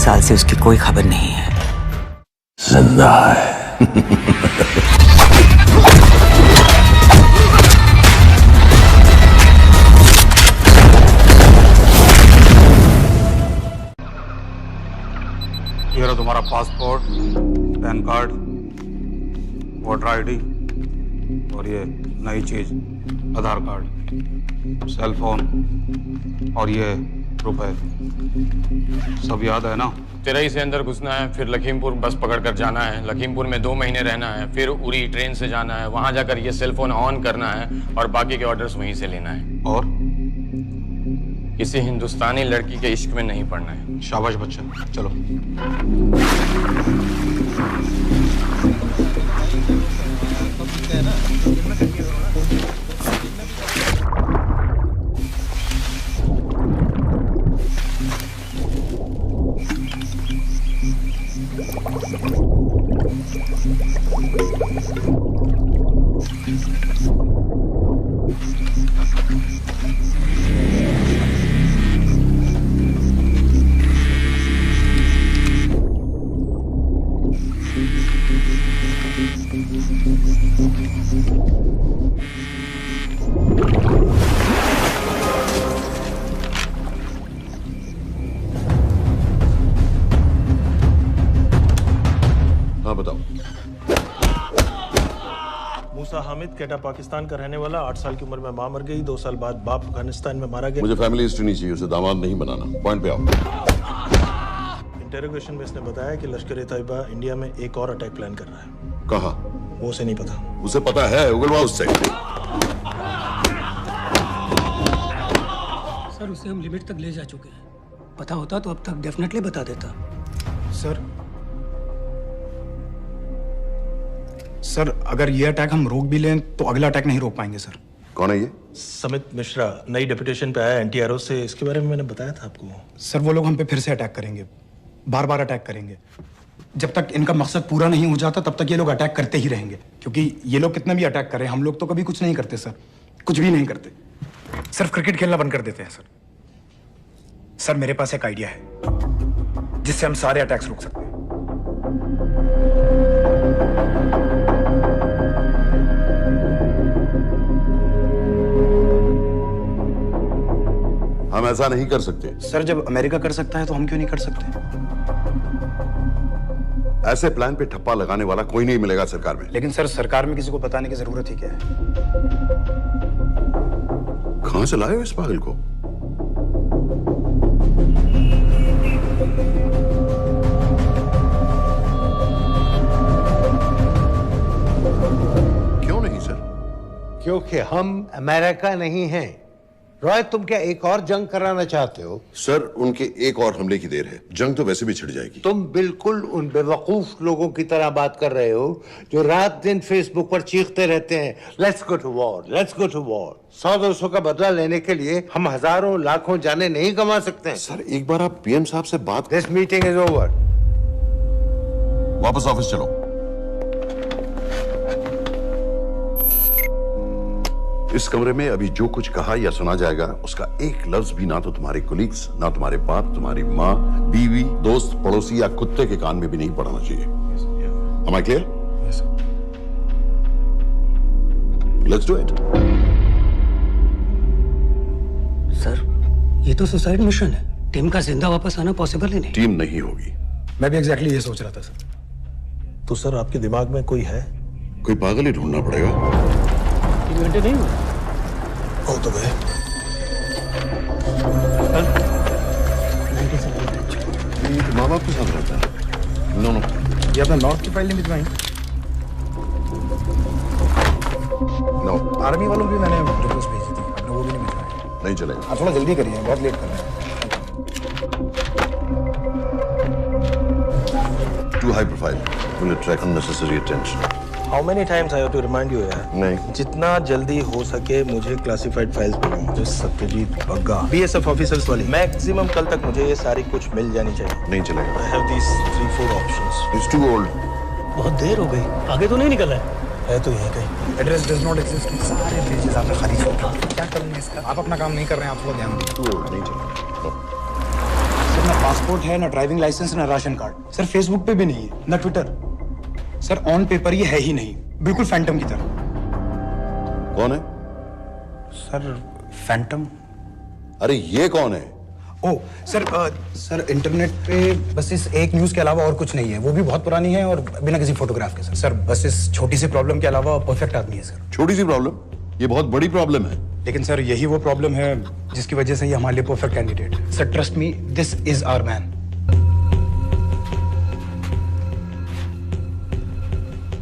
साल से उसकी कोई खबर नहीं है। जिंदा है। ये रहा तुम्हारा passport, pan card, voter ID और ये नई चीज आधार कार्ड, सेल फोन और ये रुपए। सब याद है ना? तिरई से अंदर घुसना है, फिर लखीमपुर बस पकड़कर जाना है, लखीमपुर में 2 महीने रहना है, फिर उरी ट्रेन से जाना है, वहां जाकर ये सेल फोन ऑन करना है और बाकी के ऑर्डर्स वहीं से लेना है। और किसी हिंदुस्तानी लड़की के इश्क में नहीं पड़ना है। शाबाश बच्चा, चलो। हाँ बताओ। मूसा हामिद, केटा पाकिस्तान का रहने वाला, 8 साल की उम्र में मां मर गई, 2 साल बाद बाप अफगानिस्तान में मारा गया। मुझे फैमिली हिस्ट्री नहीं चाहिए, उसे दामाद नहीं बनाना। पॉइंट पे आओ। इंटेरोगेशन में इसने बताया कि लश्कर-ए-तैयबा इंडिया में एक और अटैक प्लान कर रहा है। कहाँ? वो उसे नहीं पता। उसे पता है, उगलवा उससे। सर उसे हम लिमिट तक ले जा चुके हैं। पता होता तो अब तक डेफिनेटली बता देता। सर अगर ये अटैक हम रोक भी लें तो अगला अटैक नहीं रोक पाएंगे सर। कौन है ये? समित मिश्रा, नई डेपुटेशन पे आया एंटी-एरो से। इसके बारे में मैंने बताया था आपको। सर वो लोग हम पे फिर से अटैक करेंगे, बार बार अटैक करेंगे। जब तक इनका मकसद पूरा नहीं हो जाता तब तक ये लोग अटैक करते ही रहेंगे, क्योंकि ये लोग कितना भी अटैक करें हम लोग तो कभी कुछ नहीं करते सर, कुछ भी नहीं करते। सिर्फ क्रिकेट खेलना बंद कर देते हैं सर। सर मेरे पास एक आइडिया है जिससे हम सारे अटैक्स रोक सकते हैं। हम ऐसा नहीं कर सकते। सर जब अमेरिका कर सकता है तो हम क्यों नहीं कर सकते? ऐसे प्लान पे ठप्पा लगाने वाला कोई नहीं मिलेगा सरकार में। लेकिन सर सरकार में किसी को बताने की जरूरत ही क्या है? कहां से लाए हो इस पागल को? क्यों नहीं सर? क्योंकि हम अमेरिका नहीं हैं। रॉय, तुम क्या एक और जंग कराना चाहते हो? सर उनके एक और हमले की देर है, जंग तो वैसे भी छिड़ जाएगी। तुम बिल्कुल उन बेवकूफ लोगों की तरह बात कर रहे हो जो रात दिन फेसबुक पर चीखते रहते हैं, let's go to war, let's go to war. 100-200 का बदला लेने के लिए हम हजारों लाखों जाने नहीं कमा सकते। सर एक बार आप पीएम साहब से बात। This meeting is over. वापस ऑफिस चलो। इस कमरे में अभी जो कुछ कहा या सुना जाएगा उसका एक लफ्ज भी ना तो तुम्हारे कोलीग्स, ना तुम्हारे बाप, तुम्हारी माँ, बीवी, दोस्त, पड़ोसी या कुत्ते के कान में भी नहीं पड़ना चाहिए। Am I clear? Yes, sir. Let's do it. Sir ये तो सुसाइड मिशन है। टीम का जिंदा वापस आना पॉसिबल ही नहीं। टीम नहीं होगी। मैं भी एग्जैक्टली ये सोच रहा था सर। तो सर आपके दिमाग में कोई है? कोई पागल ही ढूंढना पड़ेगा। 3 घंटे नहीं हुए। हो तो गए। माँ बाप के साथ रहता है। नो नो, ये अपना नॉर्थ की फाइल नहीं भिजवाई? नो आर्मी वालों की मैंने रिक्वेस्ट भेजी थी, आपने वो भी नहीं भिजवाई। नहीं चलेगा। आप थोड़ा जल्दी करिए, बहुत लेट कर रहे हैं। Too high profile. Will attract unnecessary attention. How many times I have to remind you यार? नहीं। जितना जल्दी हो सके मुझे क्लासिफाइड फाइल्स भेजो। मुझे सत्यजीत बग्गा, बीएसएफ ऑफिसर्स वाली। मैक्सिमम कल तक मुझे ये सारी कुछ मिल जानी चाहिए। नहीं चलेगा। I have these 3-4 options. It's too old. बहुत देर हो गई, आगे तो नहीं निकला है तो यहीं कहीं। Address does not exist. सारे पेजेस आपने खाली छोड़ दिए। क्या करूंगा इसका? आप अपना काम नहीं कर रहे हैं, आप वो ध्यान दीजिए। Too old. नहीं चलेगा। सर मैं पासपोर्ट है, ना ड्राइविंग लाइसेंस, ना राशन कार्ड। सर फेसबुक पे भी नहीं है, ना ट्विटर। सर ऑन पेपर ये है ही नहीं, बिल्कुल फैंटम की तरह। कौन है? Sir Phantom? अरे ये कौन है? ओ सर इंटरनेट पे बस इस एक न्यूज के अलावा और कुछ नहीं है, वो भी बहुत पुरानी है और बिना किसी फोटोग्राफ के। सर बस इस छोटी सी प्रॉब्लम के अलावा परफेक्ट आदमी है सर। छोटी सी प्रॉब्लम? ये बहुत बड़ी प्रॉब्लम है। लेकिन सर यही वो प्रॉब्लम है जिसकी वजह से ये हमारे लिए परफेक्ट कैंडिडेट है। Sir trust me, this is our man.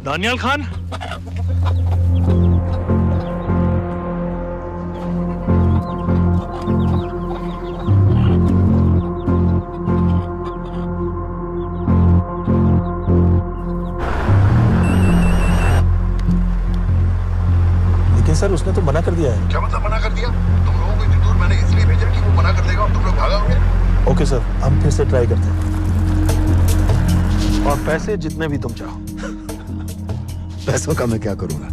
Daniyal Khan, sir उसने तो मना कर दिया है। क्या मतलब मना कर दिया? तुम लोगों को इतनी दूर मैंने इसलिए भेजा कि वो मना कर देगा और तुम लोग भागोगे। ओके सर, हम फिर से ट्राई करते हैं। और पैसे जितने भी तुम चाहो। पैसों का मैं क्या करूंगा?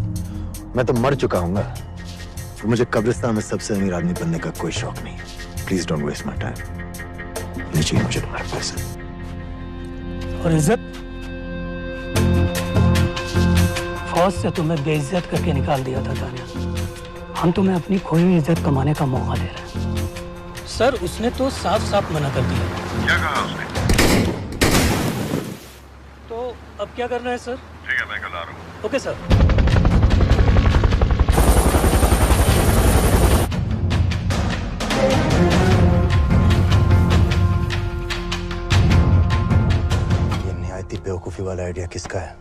मैं तो मर चुका हूँ। तो मुझे कब्रिस्तान में सबसे अमीर आदमी बनने का कोई शौक नहीं। Please don't waste my time. नहीं चाहिए मुझे तुम्हारे पैसे। और इज्जत? फौज से तुम्हें बेइज्जत करके निकाल दिया था दानिया। हम तुम्हें अपनी खोई हुई इज्जत कमाने का मौका दे रहे हैं। सर उसने तो साफ साफ मना कर दिया। क्या कहा उसने? तो अब क्या करना है सर? ठीक है, मैं कल आ रहा हूँ। Okay sir. ये निहायती बेवकूफी वाला आइडिया किसका है?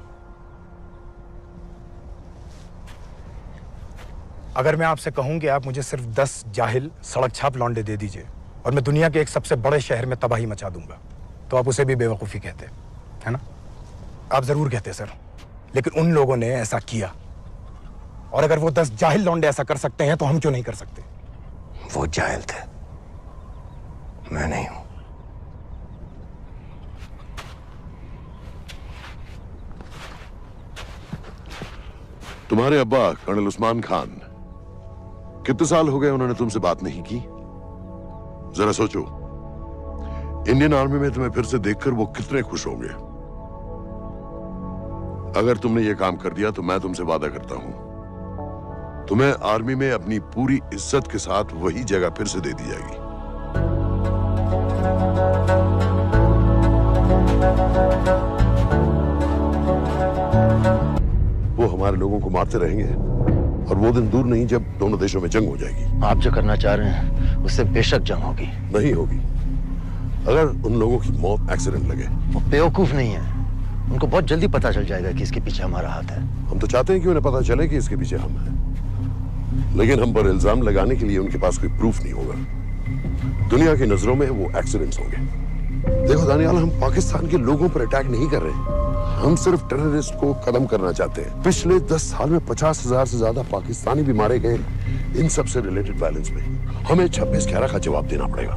अगर मैं आपसे कहूं कि आप मुझे सिर्फ 10 जाहिल सड़क छाप लौंडे दे दीजिए और मैं दुनिया के एक सबसे बड़े शहर में तबाही मचा दूंगा, तो आप उसे भी बेवकूफ़ी कहते, है ना? आप जरूर कहते सर, लेकिन उन लोगों ने ऐसा किया। और अगर वो 10 जाहिल लौंडे ऐसा कर सकते हैं तो हम क्यों नहीं कर सकते? वो जाहिल थे, मैं नहीं हूं। तुम्हारे अब्बा कर्नल उस्मान खान, कितने साल हो गए उन्होंने तुमसे बात नहीं की? जरा सोचो, इंडियन आर्मी में तुम्हें फिर से देखकर वो कितने खुश होंगे। अगर तुमने ये काम कर दिया तो मैं तुमसे वादा करता हूं, तुम्हें आर्मी में अपनी पूरी इज्जत के साथ वही जगह फिर से दे दी जाएगी। वो हमारे लोगों को मारते रहेंगे और वो दिन दूर नहीं जब दोनों देशों में जंग हो जाएगी। आप जो करना चाह रहे हैं उससे बेशक जंग होगी। नहीं होगी। अगर उन लोगों की मौत एक्सीडेंट लगे। वो बेवकूफ नहीं है, उनको बहुत जल्दी पता चल जाएगा कि इसके पीछे हमारा हाथ है। हम तो चाहते हैं कि उन्हें पता चले कि इसके पीछे हम हैं, लेकिन हम पर इल्जाम लगाने के लिए उनके पास कोई प्रूफ नहीं होगा। दुनिया की नजरों में वो एक्सीडेंट्स होंगे। देखो दानियाल, हम पाकिस्तान के लोगों पर अटैक नहीं कर रहे, हम सिर्फ टेररिस्ट को खत्म करना चाहते हैं। पिछले 10 साल में 50,000 से ज्यादा पाकिस्तानी भी मारे गए इन सब से रिलेटेड वायलेंस में। हमें 26/11 का जवाब देना पड़ेगा।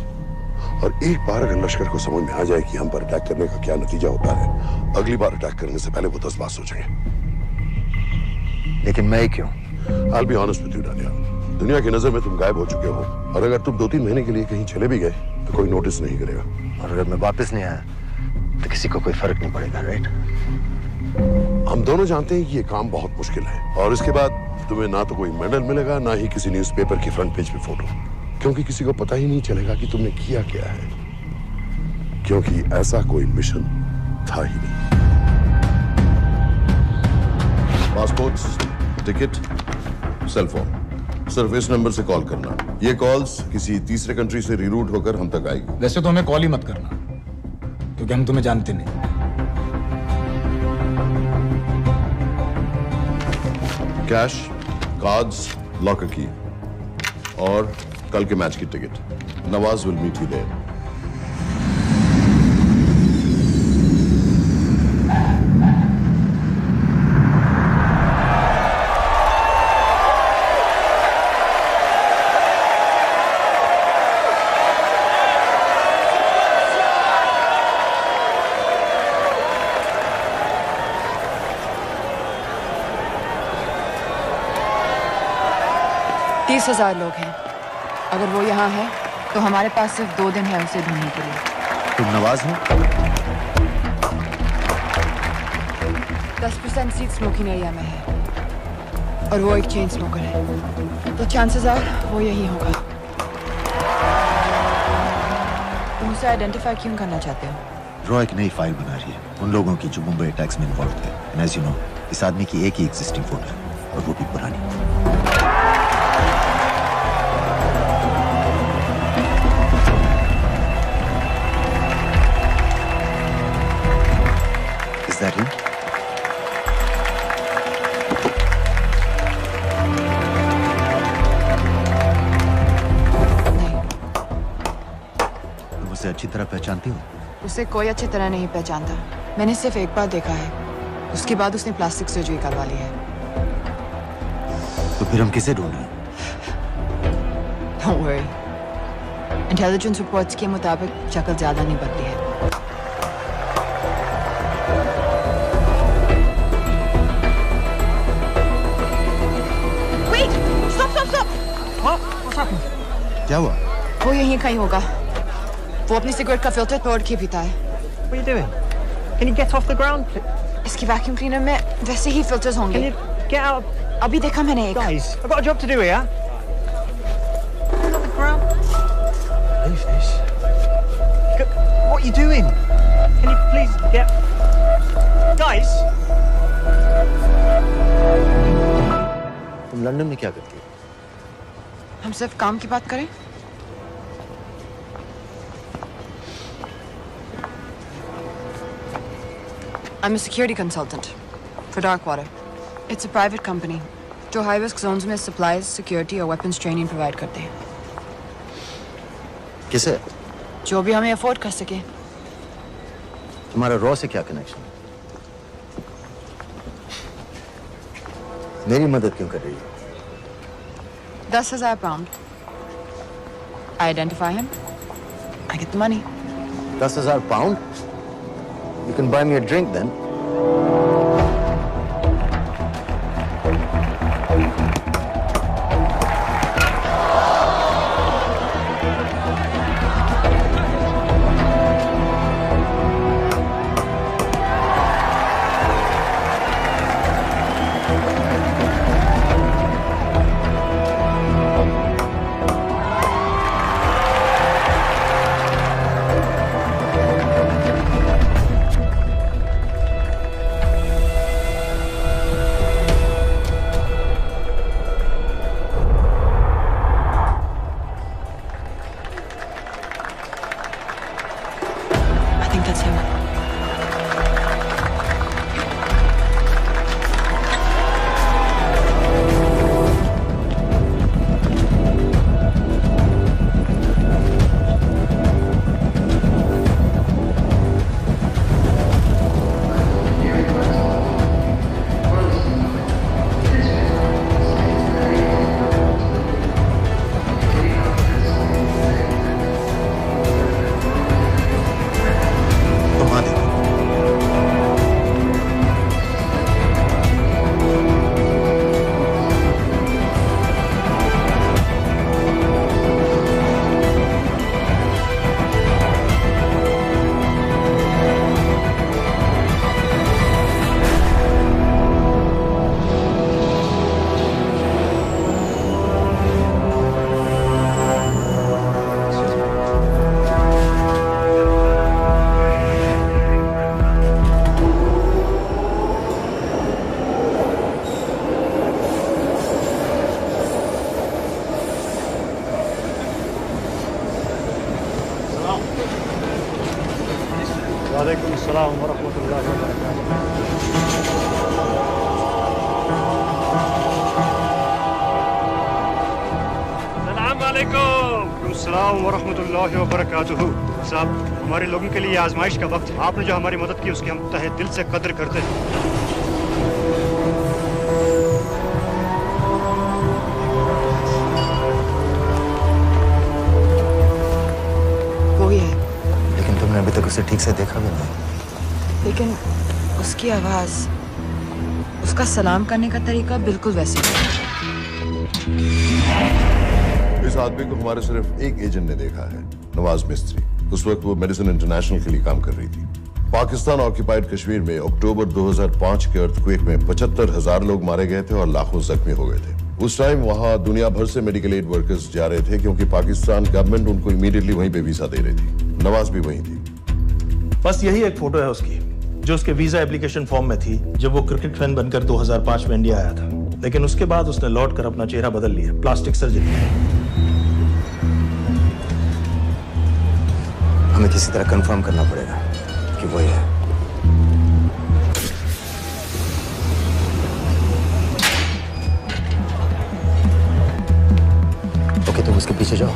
और एक बार अगर लश्कर को समझ में आ जाए कि हम पर अटैक करने का क्या नतीजा होता है, अगली बार अटैक करने से पहले वो 10 बार सोचेंगे। लेकिन मैं क्यों? I'll be honest with you, Daniyal, दुनिया की नजर में तुम गायब हो चुके हो, और अगर तुम 2-3 महीने के लिए कहीं चले भी गए तो कोई नोटिस नहीं करेगा। और अगर मैं वापस नहीं आया तो किसी को कोई फर्क नहीं पड़ेगा, राइट? हम दोनों जानते हैं कि ये काम बहुत मुश्किल है, और इसके बाद तुम्हें ना तो कोई मेडल मिलेगा, ना ही किसी न्यूज़पेपर की फ्रंट पेज पे फोटो, क्योंकि किसी को पता ही नहीं चलेगा कि तुमने किया क्या है, क्योंकि ऐसा कोई मिशन था ही नहीं। पासपोर्ट्स, टिकट, सेल फोन, सिर्फ इस नंबर से कॉल करना। ये कॉल्स किसी तीसरे कंट्री से रीरूट होकर हम तक आएगी। वैसे तो हमें कॉल ही मत करना, क्योंकि हम तुम्हें जानते नहीं। कैश, कार्ड्स, लॉकर की और कल के मैच की ticket. Nawaz will meet you there. तीस 30,000 लोग हैं। अगर वो यहाँ है तो हमारे पास सिर्फ 2 दिन है उसे ढूंढने के लिए। तुम नवाज हो? 10% सीट स्मोकिंग एरिया में है और वो एक चेन स्मोकर है, तो चांसेस आर वो यही होगा। तुम उसे आइडेंटिफाई क्यों करना चाहते हो? रॉ एक नई फाइल बना रही है उन लोगों की जो मुंबई अटैक्स में इन्वॉल्व थे। एंड एज यू नो, इस आदमी की एक ही एग्जिस्टिंग फोटो है और वो भी पुरानी। Is that him? तुम उसे अच्छी तरह पहचानती हो? उसे कोई अच्छी तरह नहीं पहचानता। मैंने सिर्फ एक बार देखा है, उसके बाद उसने प्लास्टिक सर्जरी करवा ली है। तो फिर हम किसे ढूंढें? Don't worry. इंटेलिजेंस रिपोर्ट्स के मुताबिक शक्ल ज्यादा नहीं बदली है। Wait! Stop! Stop! Stop! What's happened? क्या हुआ? वो यहीं कहीं होगा। वो अपनी सिगरेट का फिल्टर तोड़ के पीता है। What are you doing? Can you get off the ground? इसकी वैक्यूम क्लीनर में वैसे ही फिल्टर्स Can होंगे। you get out? अभी देखा मैंने एक। Guys, I've got a job to do here. Get off the ground. Leave this. What are you doing? Can you please get... Guys! तुम London में क्या करती हो? हम सिर्फ काम की बात करें? I'm a security consultant for Darkwater. It's a private company जो high risk zones में supplies, security और weapons training provide करते हैं। किसे? जो भी हमें afford कर सके। तुम्हारा रॉ से क्या कनेक्शन? मेरी मदद क्यों कर रही हो? 10,000 pound. I identify him. I get the money. 10,000 pound? You can buy me a drink then. I think that's him. घुमा दे। वालेकुम अस्सलाम वरहमतुल्लाहि वबरकातुहू। अस्सलाम वालेकुम। अस्सलाम वरहमतुल्लाहि वबरकातुहू। साहब, हमारे लोगों के लिए आजमाइश का वक्त है। आपने जो हमारी मदद की उसकी हम तहे दिल से कद्र करते हैं। वो ही है, लेकिन तुमने अभी तक उसे ठीक से देखा भी नहीं। लेकिन उसकी आवाज, उसका सलाम करने का तरीका बिल्कुल वैसे ही है। इस आदमी को हमारे सिर्फ एक एजेंट ने देखा है, नवाज मिस्त्री। उस वक्त वो मेडिसिन इंटरनेशनल के लिए काम कर रही थी। पाकिस्तान ऑक्यूपाइड कश्मीर में अक्टूबर 2005 के अर्थक्वेक में 75,000 लोग मारे गए थे और लाखों जख्मी हो गए थे। उस टाइम वहां दुनिया भर से मेडिकल एड वर्कर्स जा रहे थे क्योंकि पाकिस्तान गवर्नमेंट उनको इमीडिएटली वहीं पे वीजा दे रही थी। नवाज भी वहीं थी। बस यही एक फोटो है उसकी, जो उसके वीजा एप्लीकेशन फॉर्म में थी जब वो क्रिकेट फैन बनकर 2005 में इंडिया आया था। लेकिन उसके बाद उसने लौट कर अपना चेहरा बदल लिया, प्लास्टिक सर्जरी। हमें किसी तरह कंफर्म करना पड़ेगा कि वो है। ओके, तुम उसके पीछे जाओ।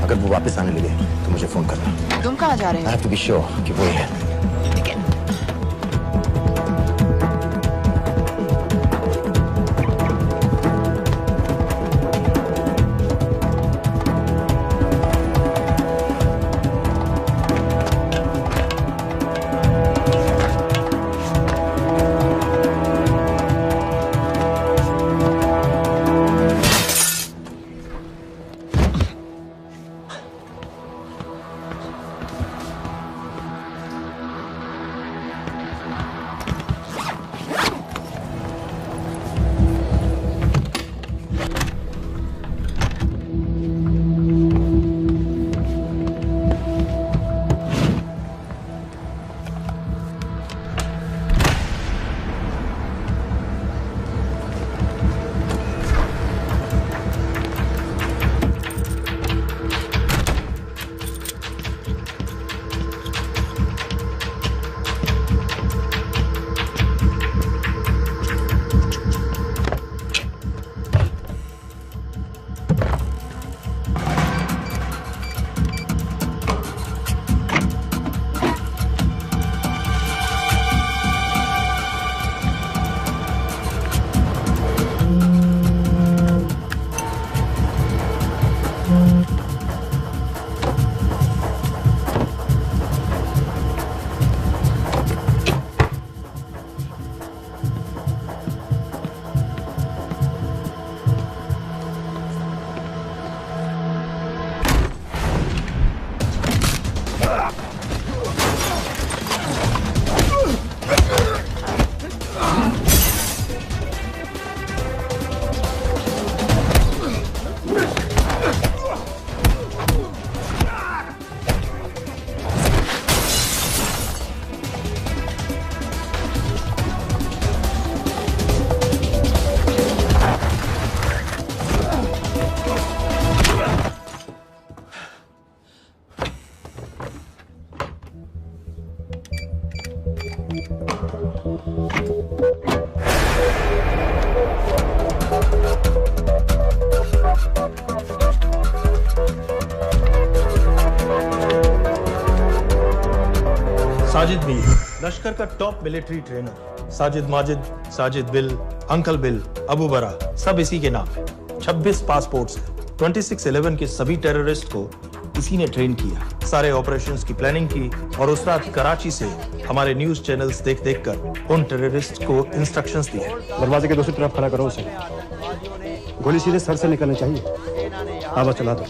अगर वो वापस आने लगे तो मुझे फोन करना। तुम कहाँ जा रहे हो? I have to be sure कि वो है। साजिद मीर, लश्कर का top military trainer. Sajid Majid, Sajid bill, uncle bill, Abu बरा, सब इसी के नाम है। 26 पासपोर्ट्स हैं। 26/11 के सभी टेररिस्ट को इसी ने ट्रेन किया। सारे ऑपरेशंस की प्लानिंग की और उस रात कराची से हमारे न्यूज चैनल्स देख कर उन टेररिस्ट को इंस्ट्रक्शंस दिए। दरवाजे के दूसरी तरफ खड़ा करो उसे। गोली सीधे सर से निकलनी चाहिए। आवाज चला दो,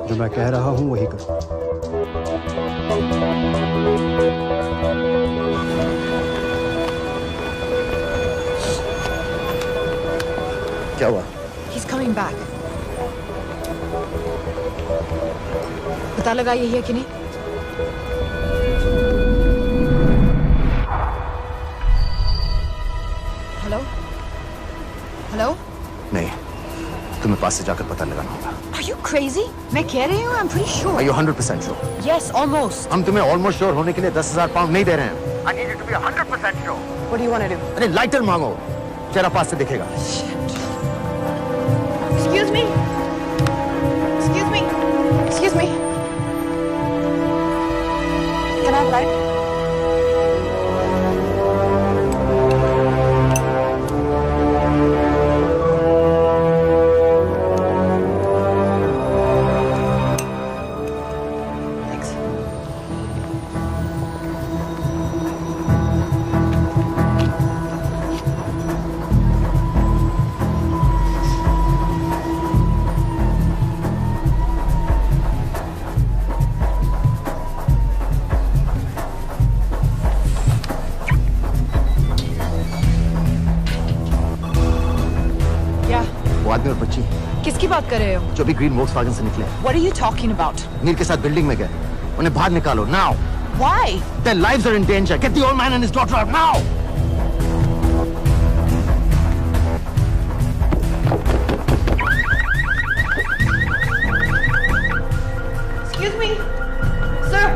जो मैं कह रहा हूँ वही कर। क्या हुआ? He's coming back. पता लगा यही है कि नहीं? हेलो? हेलो? नहीं, तुम्हें पास से जाकर पता लगाना होगा। Are you crazy? मैं कह रही हूँ, I'm pretty sure. Are you 100% sure? Yes, almost. हम तुम्हें almost sure होने के लिए 10,000 पाउंड नहीं दे रहे हैं। I need you to be 100% sure. What do you want to do? अरे लाइटर मांगो, चेहरा पास से दिखेगा। Excuse me. Excuse me. Excuse me. Can I have light? Thanks. आदमी और बच्ची। किसकी बात कर रहे हो? जो भी ग्रीन वोक्सवैगन से निकले। What are you talking about? नील के साथ बिल्डिंग में गए। उन्हें बाहर निकालो now. Why? Their lives are in danger. Get the old man and his daughter out now. Excuse me, sir.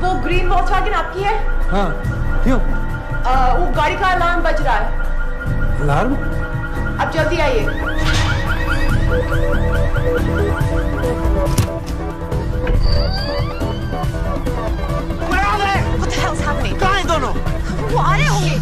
वो ग्रीन वॉक्सवैगन आपकी है? हाँ, क्यों? वो गाड़ी का अलार्म बज रहा है। अलार्म? आप जल्दी आइए। What the hell's happening? कहाँ हैं दोनों? वो आ रहे होंगे।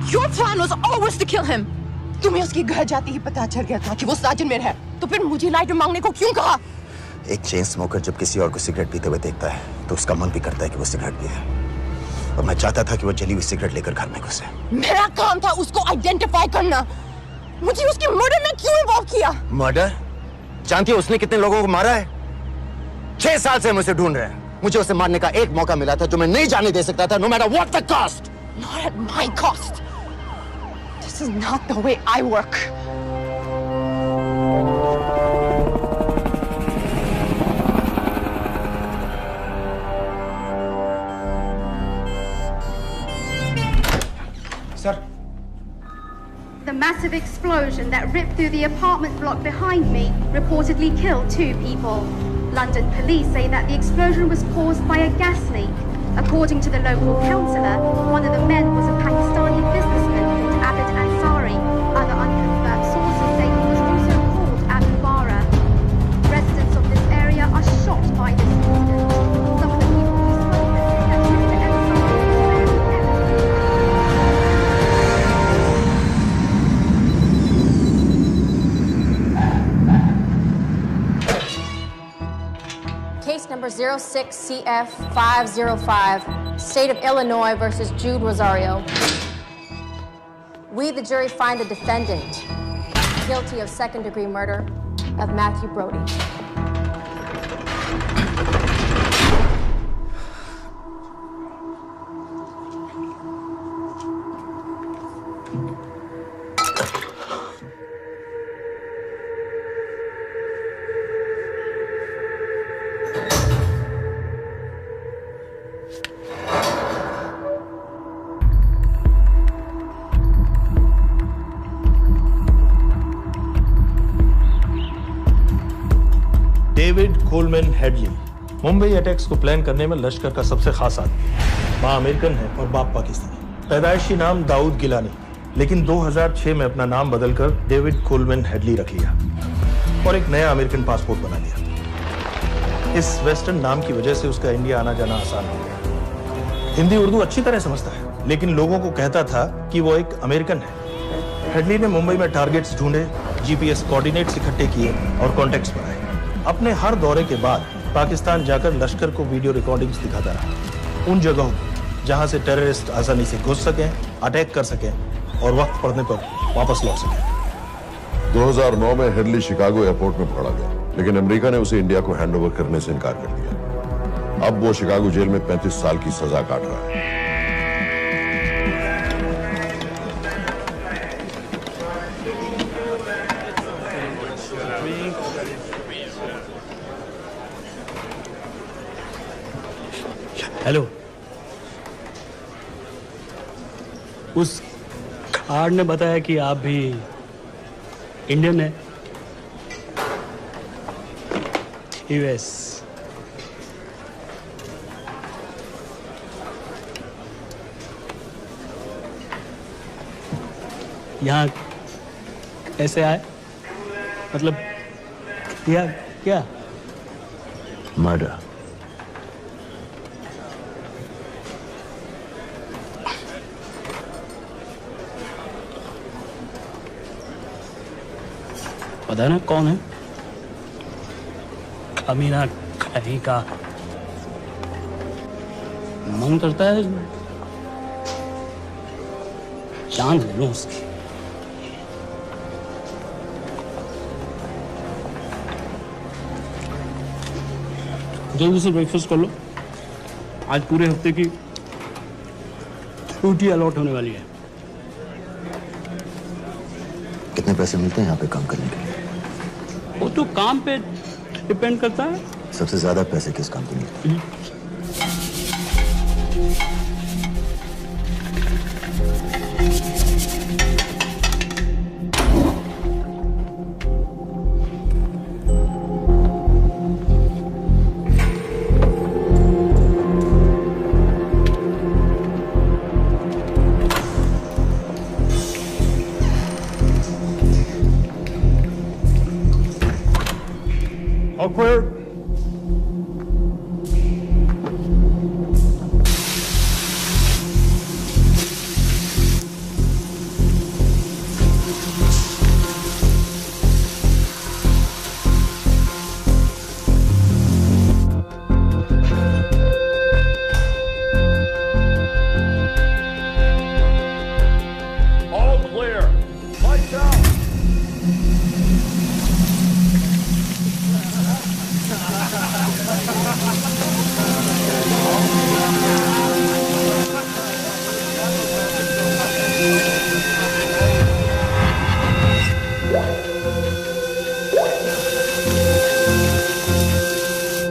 Your plan was always to kill him. तुम्हें उसके घर जाते ही पता चल गया था कि वो साजन में है, तो फिर मुझे लाइटर मांगने को क्यों कहा? एक चेन स्मोकर जब किसी और को सिगरेट पीते हुए देखता है तो उसका मन भी करता है कि वो सिगरेट पिए, और मैं चाहता था कि वो जली हुई सिगरेट लेकर घर में घुसे। मेरा काम था उसको आइडेंटिफाई करना। मुझे उसके मर्डर में क्यों इन्वॉल्व किया? मर्डर? जानती है उसने कितने लोगों को मारा है? 6 साल से हम उसे ढूंढ रहे हैं। मुझे उसे मारने का एक मौका मिला था जो मैं नहीं जाने दे सकता था, no matter what the cost. Not at my cost. This is not the way I work. Sir. The massive explosion that ripped through the apartment block behind me reportedly killed 2 people. London police say that the explosion was caused by a gas leak. According to the local councillor, one of the men was a Pakistani businessman called Abid Ansari. Other unconfirmed sources say he was also called Abu Bara. Residents of this area are shocked by this incident. Some of the people who spoke with say that Mr. Ansari was very Case number 06CF505, State of Illinois versus Jude Rosario. We, the jury, find the defendant guilty of second-degree murder of Matthew Brody. David Coleman Headley Mumbai attacks को plan करने में लश्कर का सबसे खास आदमी। माँ American है और बाप पाकिस्तानी। पैदाइशी नाम दाऊद गिलानी, लेकिन 2006 में अपना नाम बदलकर डेविड कोलमैन हेडली रख लिया और एक नया अमेरिकन पासपोर्ट बना लिया। इस वेस्टर्न नाम की वजह से उसका इंडिया आना जाना आसान हो गया। हिंदी उर्दू अच्छी तरह समझता है, लेकिन लोगों को कहता था कि वो एक अमेरिकन है। हेडली ने मुंबई में टारगेट्स ढूंढे, जीपीएस कोऑर्डिनेट्स इकट्ठे किए और कॉन्टेक्ट्स बनाए। अपने हर दौरे के बाद पाकिस्तान जाकर लश्कर को वीडियो रिकॉर्डिंग्स दिखाता रहा, उन जगहों जहां से टेररिस्ट आसानी से घुस सकें, अटैक कर सकें और वक्त पड़ने पर वापस लौट सकें। 2009 में हेडली शिकागो एयरपोर्ट में पकड़ा गया, लेकिन अमेरिका ने उसे इंडिया को हैंडओवर करने से इनकार कर दिया। अब वो शिकागो जेल में 35 साल की सजा काट रहा है। हेलो, उस कार्ड ने बताया कि आप भी इंडियन है। यूएस। यहाँ कैसे आए? मतलब किया क्या? मर्डर। पता ना कौन है? कमीना कहीं का। मन करता है जान ले लो उसकी। जल्दी से ब्रेकफास्ट कर लो, आज पूरे हफ्ते की छुट्टी अलॉट होने वाली है। कितने पैसे मिलते हैं यहाँ पे काम करने के लिए? वो तो काम पे डिपेंड करता है। सबसे ज्यादा पैसे किस काम पे मिलते हैं? Awkward. All clear. Lights out.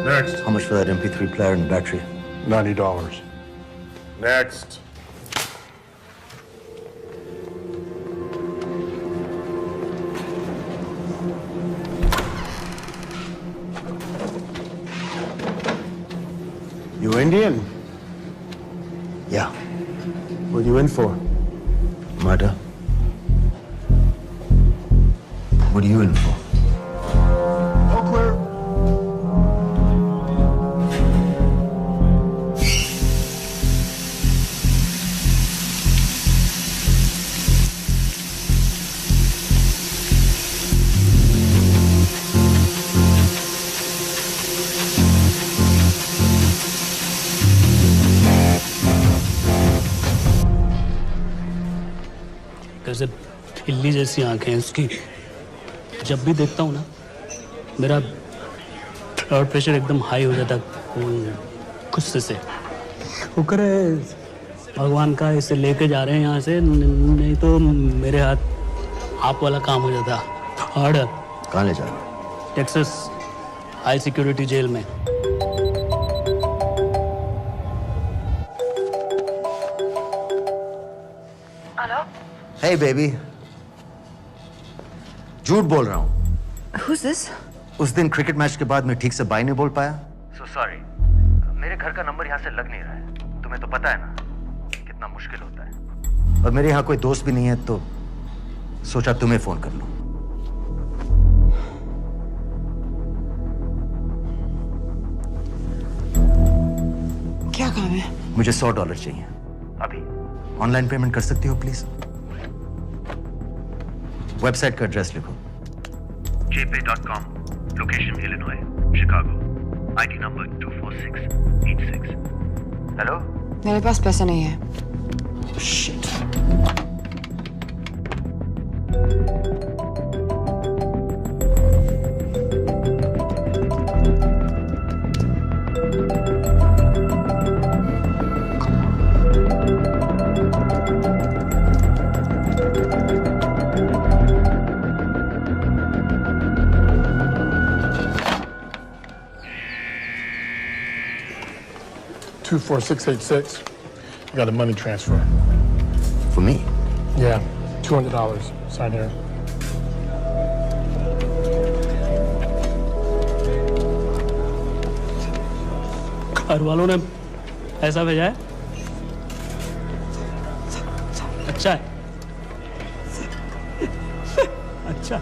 Next. How much for that MP3 player and battery? $90. Next. You Indian? Yeah. What are you in for? Murder. What are you in for? All clear. कैसे बिल्ली जैसी आंखें हैं उसकी। जब भी देखता हूँ ना, मेरा ब्लड प्रेशर एकदम हाई हो जाता गुस्से से। शुक्र है भगवान का इसे लेके जा रहे हैं यहाँ से, नहीं तो मेरे हाथ आप वाला काम हो जाता। ऑर्डर। कहाँ ले जा रहे हो? टेक्सास हाई सिक्योरिटी जेल में। Hey baby. झूठ बोल रहा हूँ। Who's this? उस दिन क्रिकेट मैच के बाद मैं ठीक से बाय नहीं बोल पाया। So sorry. मेरे घर का नंबर यहाँ से लग नहीं रहा है। तुम्हें तो पता है ना कितना मुश्किल होता है। और मेरे यहाँ कोई दोस्त भी नहीं है, तो सोचा तुम्हें फोन कर लूं। क्या काम है? मुझे $100 चाहिए अभी। ऑनलाइन पेमेंट कर सकती हो प्लीज? वेबसाइट का एड्रेस लिखो। jpay.com, location Illinois, Chicago, ID number 24686। Hello? मेरे पास पैसा नहीं है। Shit. 24686. I got a money transfer. For me? Yeah, $200. Sign here. घर वालों ने ऐसा भेजा है? अच्छा है। अच्छा।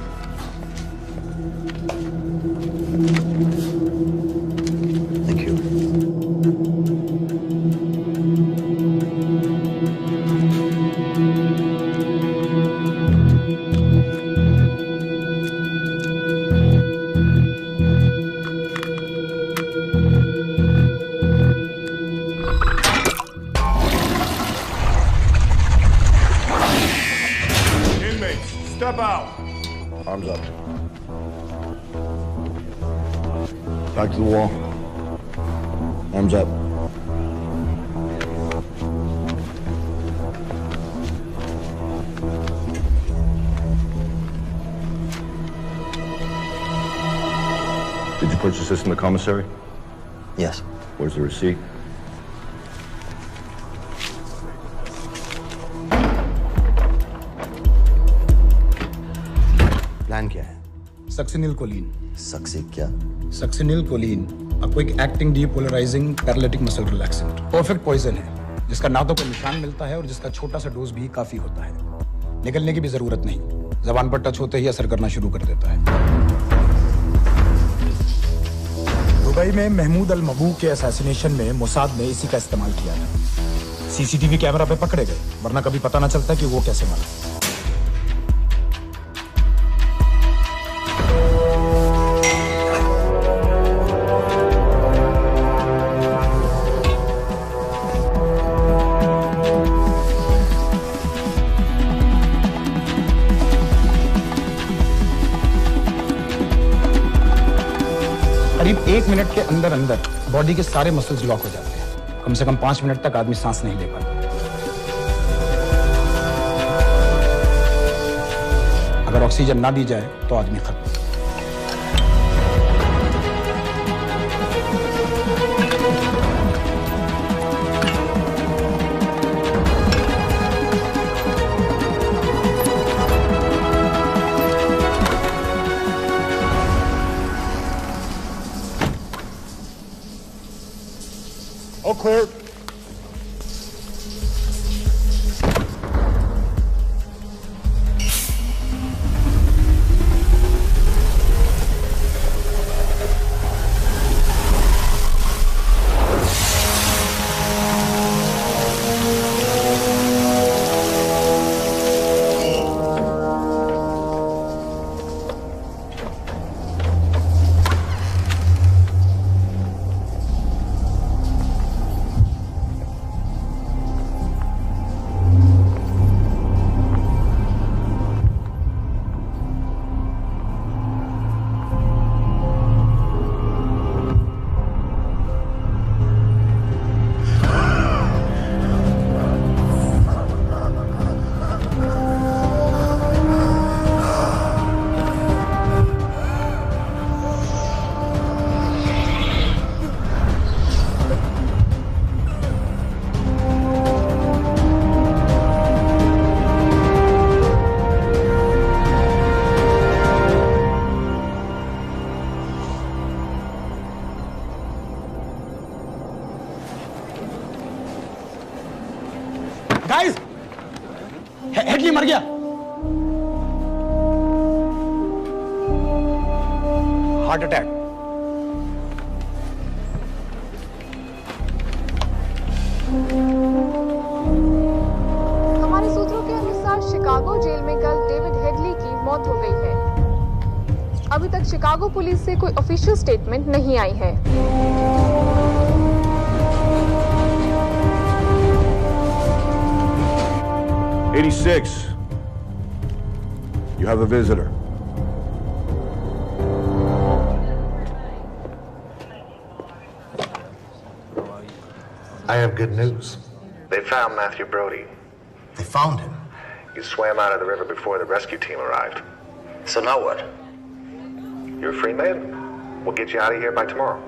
Thank you. Step out. Arms up. Back to the wall. Arms up. Did you purchase this in the commissary? Yes. Where's the receipt? Plan क्या है? Succinyl choline. सक्सी क्या? Succinyl choline, a quick acting depolarizing paralytic muscle relaxant। Perfect poison है, जिसका ना तो कोई निशान मिलता है और जिसका छोटा सा डोज भी काफी होता है। निकलने की भी जरूरत नहीं, जबान पर टच होते ही असर करना शुरू कर देता है। दुबई में महमूद अल मबूक के असैसिनेशन में मोसाद ने इसी का इस्तेमाल किया था। सीसीटीवी कैमरा पे पकड़े गए, वरना कभी पता ना चलता कि वो कैसे मरा। करीब 1 मिनट के अंदर अंदर बॉडी के सारे मसल्स लॉक हो जाते हैं। कम से कम 5 मिनट तक आदमी सांस नहीं ले पाता। अगर ऑक्सीजन ना दी जाए तो आदमी खत्म। All clear. गाइस, हेडली मर गया। Heart attack. हमारे सूत्रों के अनुसार शिकागो जेल में कल डेविड हेडली की मौत हो गई है। अभी तक शिकागो पुलिस से कोई ऑफिशियल स्टेटमेंट नहीं आई है। 86. You have a visitor. I have good news. They found Matthew Brody. They found him. He swam out of the river before the rescue team arrived. So now what? You're a free man. We'll get you out of here by tomorrow.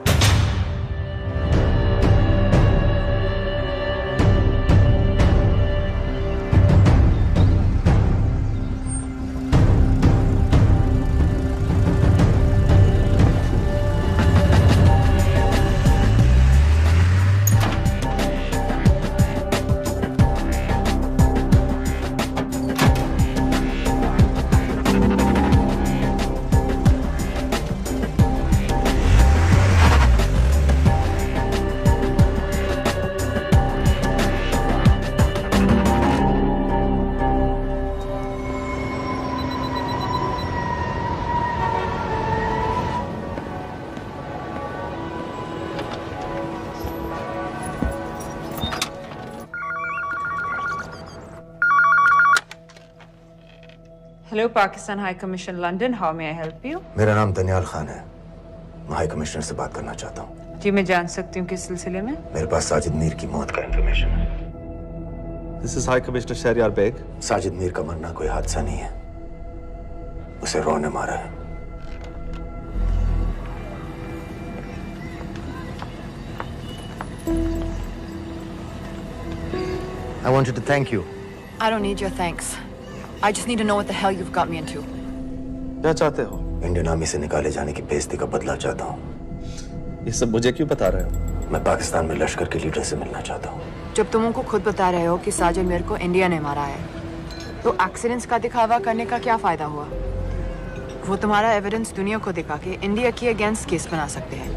Hello, Pakistan High Commission, London. How may I help you? मेरा नाम दनियाल खान है। मैं high commissioner से बात करना चाहता हूँ। जी मैं जान सकती हूँ किस सिलसिले में? मेरे पास साजिद मीर की मौत का इंफॉर्मेशन है। This is High Commissioner Shahryar Beg. Sajid Mir का मरना कोई हादसा नहीं है, उसे रॉ ने मारा है। I wanted to thank you. I don't need your thanks. I just need to know what the hell you've got me into. क्या चाहते हो? इंडियन आर्मी से निकाले जाने की बेइज्जती का बदला चाहता हूँ। ये सब मुझे क्यों बता रहे हो? मैं पाकिस्तान में लश्कर के लीडर से मिलना चाहता हूँ। जब तुम उनको खुद बता रहे हो कि साजिद मीर को इंडिया ने मारा है, तो एक्सीडेंट्स का दिखावा करने का क्या फायदा हुआ? वो तुम्हारा एविडेंस दुनिया को दिखा के इंडिया के अगेंस्ट केस बना सकते हैं।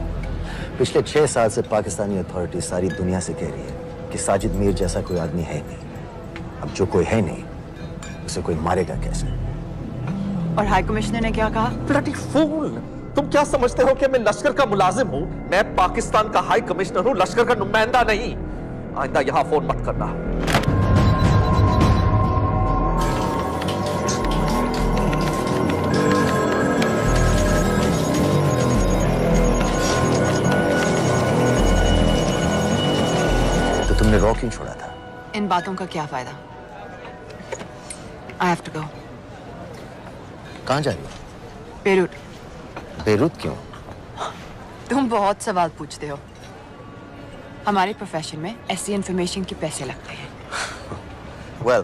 पिछले 6 साल से पाकिस्तानी अथॉरिटी सारी दुनिया से कह रही है कि साजिद मीर जैसा कोई आदमी है नहीं। अब जो कोई है नहीं, उसे कोई मारेगा कैसे? और हाई कमिश्नर ने क्या कहा? Bloody fool! तुम क्या समझते हो कि मैं लश्कर का मुलाजिम हूँ? मैं पाकिस्तान का हाई कमिश्नर हूँ, लश्कर का नुमाइंदा नहीं। आइंदा यहाँ फोन मत करना। तो तुमने रॉ क्यों छोड़ा था? इन बातों का क्या फायदा? I have to go. कहाँ जा रही हो? बेरूट। बेरूत क्यों? तुम बहुत सवाल पूछते हो। हमारे प्रोफेशन में ऐसी इंफॉर्मेशन के पैसे लगते हैं। Well,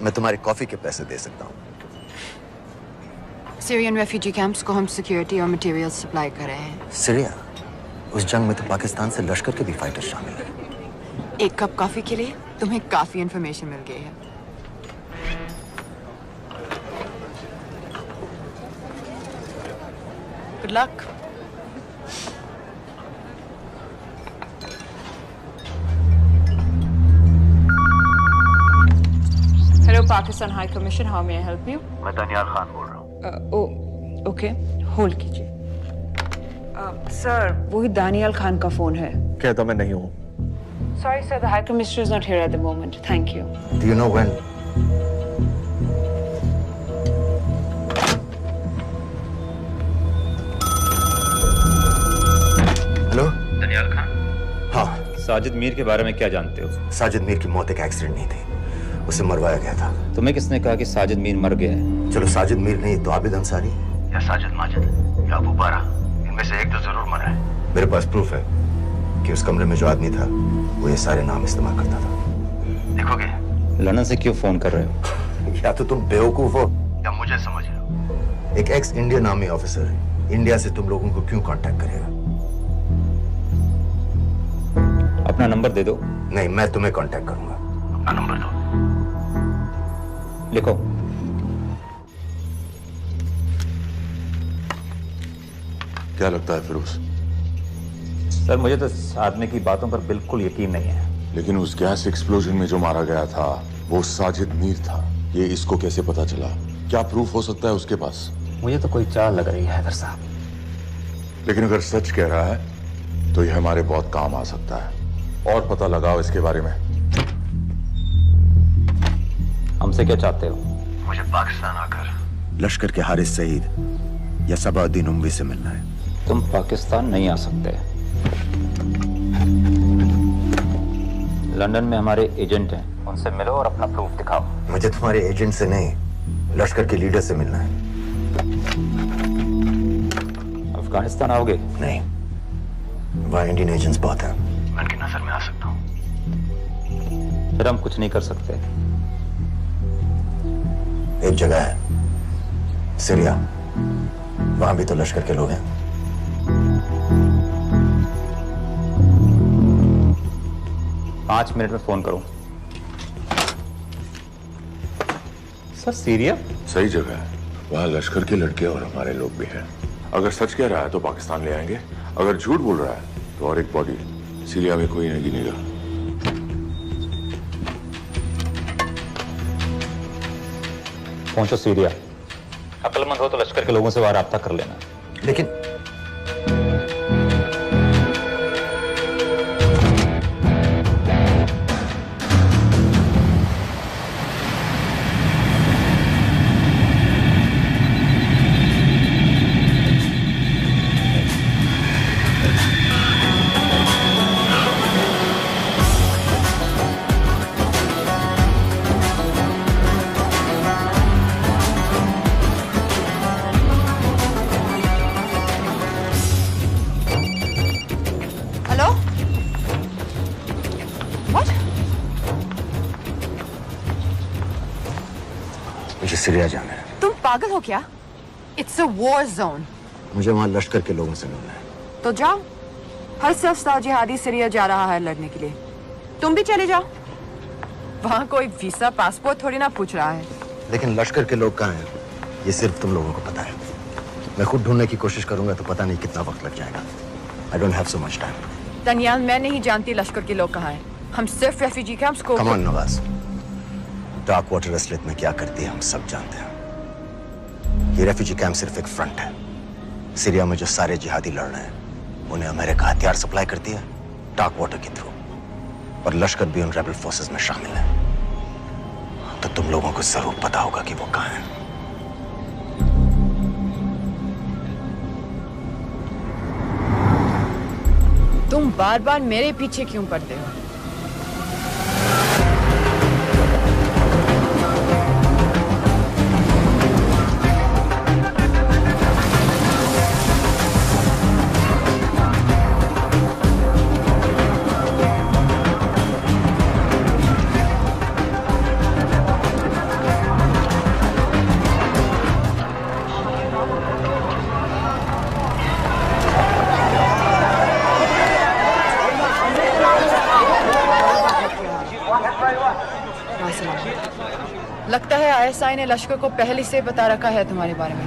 मैं तुम्हारी कॉफी के पैसे दे सकता हूँ। सीरियन रेफ्यूजी कैंप्स को हम सिक्योरिटी और मटेरियल सप्लाई कर रहे हैं। सीरिया? उस जंग में तो पाकिस्तान से लश्कर के भी फाइटर शामिल हैं। एक कप कॉफी के लिए तुम्हें काफी इंफॉर्मेशन मिल गई है। Good luck. Hello, Pakistan High Commission. How may I help you? मैं दनियाल खान बोल रहा हूँ। ओके, होल्ड कीजिए। सर, वही दानियाल खान का फोन है। कहता मैं नहीं हूँ। Sorry, sir. The High Commissioner is not here at the moment. Thank you. Do you know when? Hello? Daniyal Khan? हाँ। साजिद मीर के बारे में क्या जानते हो? साजिद मीर की मौत एक एक्सीडेंट नहीं थी, उसे मरवाया गया था। तुम्हें किसने कहा कि साजिद मीर मर गया है? चलो साजिद मीर नहीं तो आबिद अंसारी या साजिद माजिद या अबू बारा, इनमें से एक तो जरूर मरा है। मेरे पास प्रूफ है कि उस कमरे में जो आदमी था वो ये सारे नाम इस्तेमाल करता था। देखोगे? लंदन से क्यों फोन कर रहे हो? या तो तुम बेवकूफ हो या मुझे समझ रहे हो। एक x Indian army officer India से तुम लोगों को क्यों कांटेक्ट करेगा? अपना नंबर दे दो। नहीं, मैं तुम्हें कांटेक्ट करूंगा। अपना नंबर दो। लिखो। क्या लगता है फिरोज? सर मुझे तो इस आदमी की बातों पर बिल्कुल यकीन नहीं है। लेकिन उस गैस एक्सप्लोजन में जो मारा गया था वो साजिद मीर था। ये इसको कैसे पता चला? क्या प्रूफ हो सकता है उसके पास? मुझे तो कोई चाल लग रही है हैदर साहब। लेकिन अगर सच कह रहा है तो ये हमारे बहुत काम आ सकता है। और पता लगाओ इसके बारे में। हमसे क्या चाहते हो? मुझे पाकिस्तान आकर लश्कर के हारिस सईद या सबाउद्दीन उमवी से मिलना है। तुम पाकिस्तान नहीं आ सकते। लंदन में हमारे एजेंट हैं, उनसे मिलो और अपना प्रूफ दिखाओ। मुझे तुम्हारे एजेंट से नहीं, लश्कर के लीडर से मिलना है। अफगानिस्तान आओगे? नहीं, वहाँ इंडियन एजेंट्स बहुत हैं। मैं उनकी नजर में आ सकता हूँ। फिर हम कुछ नहीं कर सकते। एक जगह है, सीरिया, वहां भी तो लश्कर के लोग हैं। पांच मिनट में फोन करूं। Sir Syria? सही जगह है, वहाँ लश्कर के लड़के और हमारे लोग भी हैं। अगर सच कह रहा है तो पाकिस्तान ले आएंगे, अगर झूठ बोल रहा है तो और एक बॉडी सीरिया में कोई नहीं गिनेगा। पहुंचो सीरिया। अक्लमंद हो तो लश्कर के लोगों से वहां राब्ता कर लेना। लेकिन सीरिया जाना है। तुम पागल हो क्या? It's a war zone. मुझे वहां लश्कर के लोगों से मिलना है। तो जाओ। हर सस्ता जिहादी सीरिया जा रहा है लड़ने के लिए। तुम भी चले जाओ। वहां कोई वीसा पासपोर्ट थोड़ी ना पूछ रहा है। लेकिन लश्कर के लोग कहाँ हैं? ये सिर्फ तुम लोगों को पता है। मैं खुद ढूंढने की कोशिश करूंगा तो पता नहीं कितना वक्त लग जाएगा। I don't have so much time. Daniyal, मैं नहीं जानती लश्कर के लोग कहाँ हैं। हम सिर्फ रेफ्यूजी कैंप्स को। Come on, Nawaz. Dark water असलियत में क्या करती है हम सब जानते हैं। ये रेफ्यूजी कैंप सिर्फ एक फ्रंट है। सीरिया में जो सारे जिहादी लड़ रहे हैं उन्हें अमेरिका हथियार सप्लाई करती है डार्क वाटर के थ्रू, और लश्कर भी उन रेबल फोर्सेस में शामिल है। तो तुम लोगों को जरूर पता होगा कि वो कहाँ है। तुम बार बार मेरे पीछे क्यों पड़ते हो? लगता है आईएसआई ने लश्कर को पहले से बता रखा है तुम्हारे बारे में।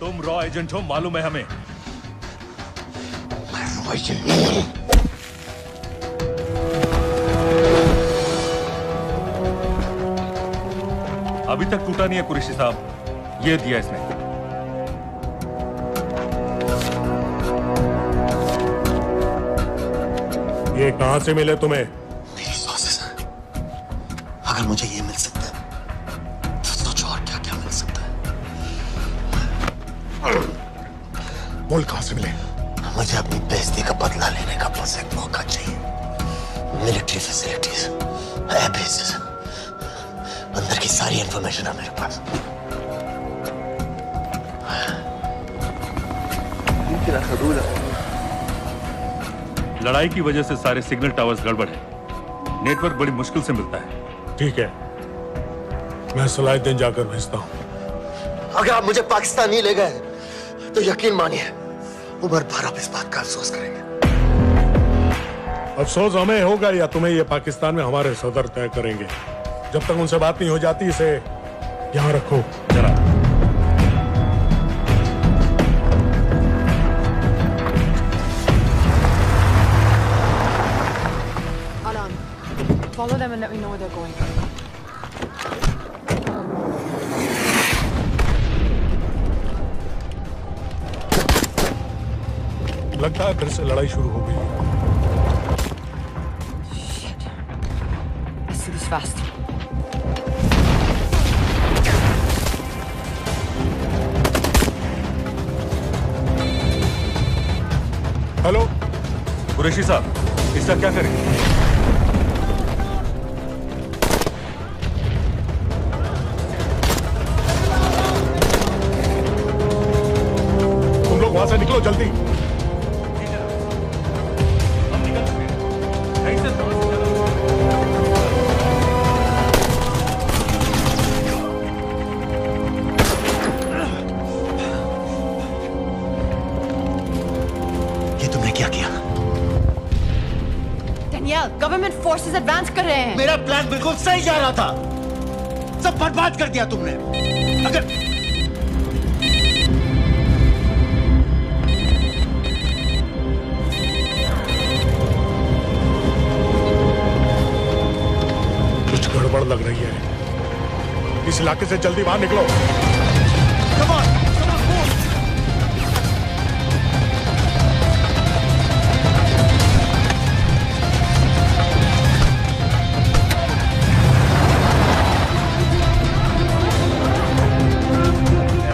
तुम रॉ एजेंट हो, मालूम है हमें। अभी तक टूटा नहीं है कुरैशी साहब, ये दिया इसने। ये कहां से मिले तुम्हें? मेरी सोर्सेस। अगर मुझे ये मिल सकता है तो सोचो और क्या क्या मिल सकता है। बोल कहां से मिले? मुझे अपनी बेइज्जती का बदला लेने का बस एक मौका चाहिए। मिलिट्री फैसिलिटीज, एयरबेसेस, अंदर की सारी इंफॉर्मेशन है मेरे पास। लड़ाई की वजह से सारे सिग्नल टावर्स गड़बड़ है, नेटवर्क बड़ी मुश्किल से मिलता है। ठीक है, मैं सलाहुद्दीन जाकर भेजता हूं। अगर आप मुझे पाकिस्तान नहीं ले गए तो यकीन मानिए उमर भर आप इस बात का अफसोस करेंगे। अफसोस हमें होगा या तुम्हें ये पाकिस्तान में हमारे सदर तय करेंगे। जब तक उनसे बात नहीं हो जाती इसे यहां रखो जरा। Follow them and let me know where they're going. लगता है फिर से लड़ाई शुरू हो गई। Shit. Let's do this fast. Hello Qureshi साहब, इसका क्या करें? वहां से निकलो जल्दी। गवर्नमेंट फोर्सेस एडवांस कर रहे हैं। मेरा प्लान बिल्कुल सही जा रहा था, सब बर्बाद कर दिया तुमने। अगर कुछ गड़बड़ लग रही है, इस इलाके से जल्दी बाहर निकलो।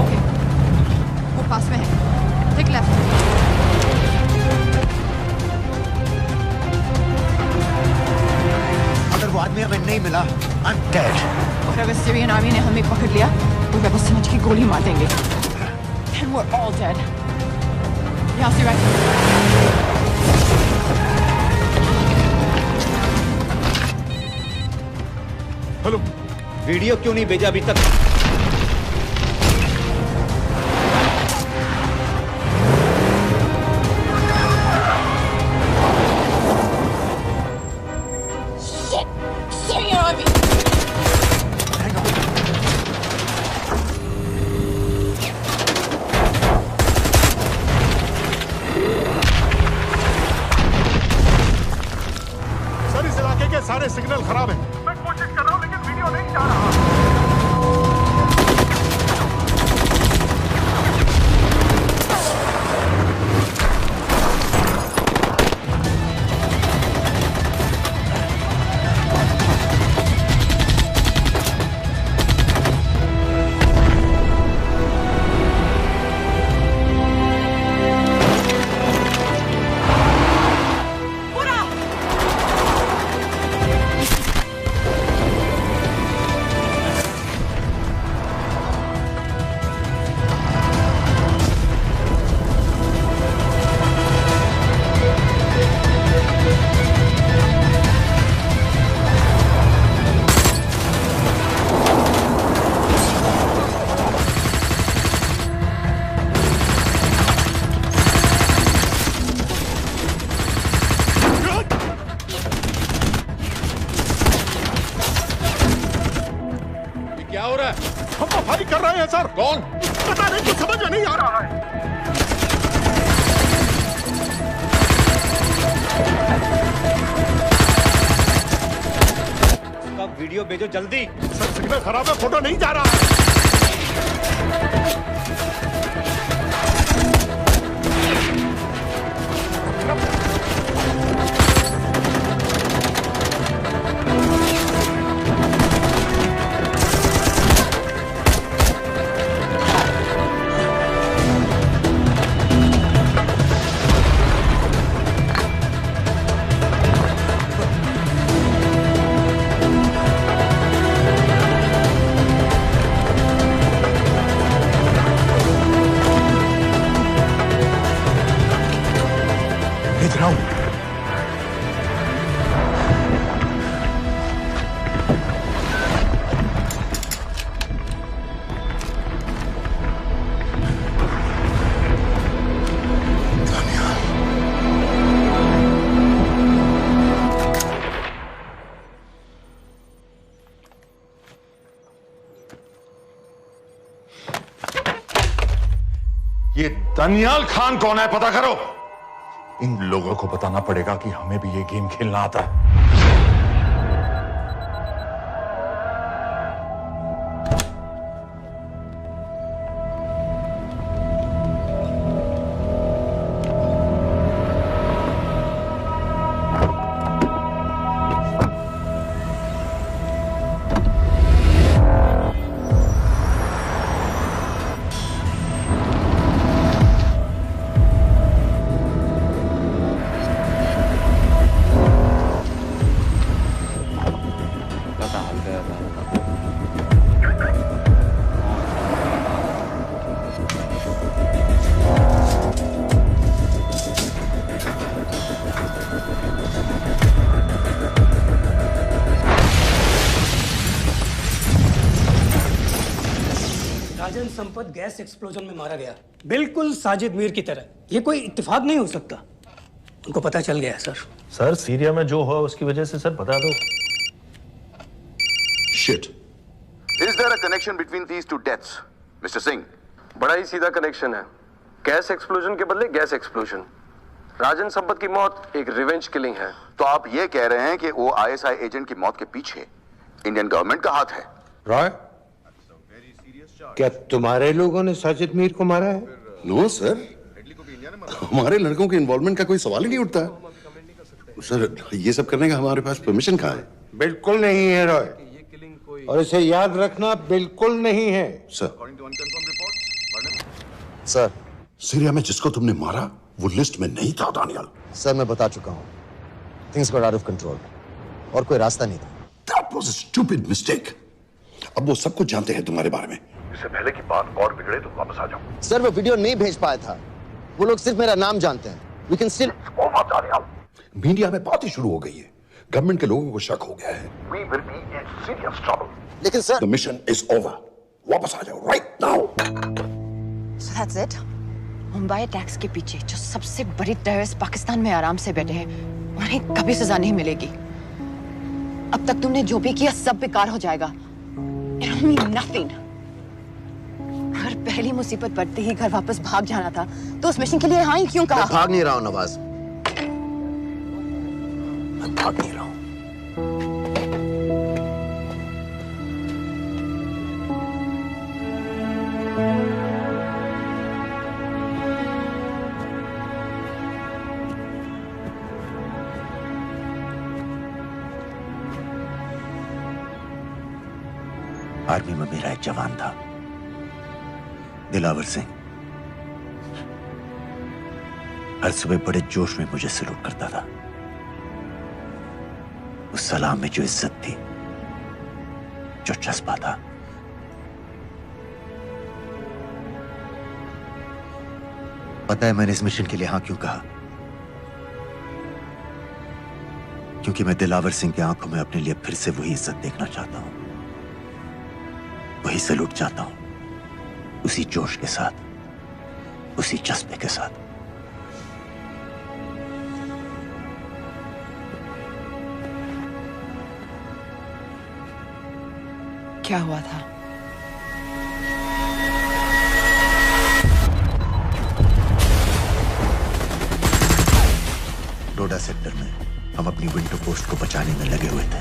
ओके, वो पास में है। Take left. अगर वो आदमी हमें नहीं मिला, I'm dead. और अगर सीरियन आर्मी ने हमें पकड़ लिया तो वे बस समझ के गोली मार देंगे। And we're all dead. यहाँ से राइट। हेलो, वीडियो क्यों नहीं भेजा अभी तक? Syrian army. सर इस इलाके के सारे सिग्नल खराब हैं। मैं कोशिश कर रहा हूँ लेकिन वीडियो नहीं जा रहा। क्या हो रहा है? हम तो फायरिंग कर रहे हैं सर। कौन? पता नहीं, कुछ समझ में नहीं आ रहा है। वीडियो भेजो जल्दी। सर सिग्नल खराब है, फोटो नहीं जा रहा है। भेज रहा हूं। ये दानियाल खान कौन है, पता करो। इन लोगों को बताना पड़ेगा कि हमें भी ये गेम खेलना आता है। राजन संपत गैस एक्सप्लोजन में मारा गया, बिल्कुल साजिद मीर की तरह। ये कोई इत्तेफाक नहीं हो सकता। उनको पता चल गया सर। सर सीरिया में जो हुआ उसकी वजह से सर बता दो। Shit. Is there a connection between these two deaths, Mr. Singh? बड़ा ही सीधा कनेक्शन है। गैस एक्सप्लोजन के बदले गैस एक्सप्लोजन। राजन संपत की मौत एक रिवेंज किलिंग है। तो आप ये कह रहे हैं कि वो ISI एजेंट की मौत के पीछे इंडियन गवर्नमेंट का हाथ है? रॉय, क्या तुम्हारे लोगों ने साजिद मीर को मारा है? नो सर, हमारे लड़कों के इन्वॉल्वमेंट का कोई सवाल ही नहीं उठता है। सर ये सब करने का हमारे पास परमिशन कहाँ है? बिल्कुल नहीं है रॉय, और इसे याद रखना बिल्कुल नहीं है। सर सीरिया में जिसको तुमने मारा वो लिस्ट में नहीं था दानियाल। सर मैं बता चुका हूँ, things got out of control और कोई रास्ता नहीं था। That was a stupid mistake. अब वो सब कुछ जानते हैं तुम्हारे बारे में। इससे पहले की बात और बिगड़े तो वापस आ जाओ। सर वो वीडियो नहीं भेज पाया था, वो लोग सिर्फ मेरा नाम जानते हैं। We can still... मीडिया में बात ही शुरू हो गई है, गवर्नमेंट के लोगों को शक हो गया है। We will be in serious trouble. लेकिन sir The mission is over. वापस आ जाओ right now. So that's it? Mumbai tax के पीछे जो सबसे बड़ी टेररिस्ट पाकिस्तान में आराम से बैठे हैं, उन्हें कभी सजा नहीं मिलेगी। अब तक तुमने जो भी किया सब बेकार हो जाएगा। It'll mean nothing. अगर पहली मुसीबत पड़ते ही घर वापस भाग जाना था, तो उस मिशन के लिए हाँ ही क्यों कहा? मैं भाग नहीं रहा हूँ नवाज, मैं भाग नहीं रहा हूँ। आर्मी में मेरा एक जवान था, दिलावर सिंह। हर सुबह बड़े जोश में मुझे सलूट करता था। उस सलाम में जो इज्जत थी, जो जज्बा था, पता है मैंने इस मिशन के लिए हाँ क्यों कहा? क्योंकि मैं दिलावर सिंह की आंखों में अपने लिए फिर से वही इज्जत देखना चाहता हूं, वही सलूट चाहता हूं, उसी जोश के साथ, उसी जज्बे के साथ। क्या हुआ था? डोडा सेक्टर में हम अपनी विंडो पोस्ट को बचाने में लगे हुए थे।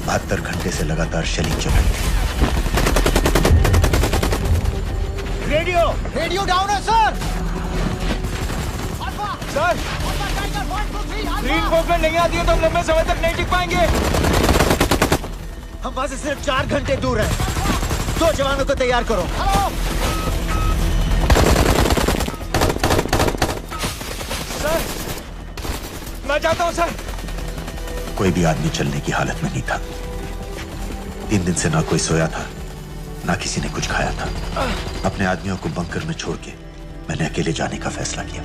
72 घंटे से लगातार शेलिंग चल रही थी। रेडियो डाउन है सर। सर ग्रीन फोर्ट में नहीं आती है तो हम लंबे समय तक नहीं टिक पाएंगे। हम वहां से सिर्फ 4 घंटे दूर हैं। 2 जवानों को तैयार करो। सर मैं जाता हूं सर। कोई भी आदमी चलने की हालत में नहीं था। 3 दिन से ना कोई सोया था, ना किसी ने कुछ खाया था। अपने आदमियों को बंकर में छोड़ के मैंने अकेले जाने का फैसला किया।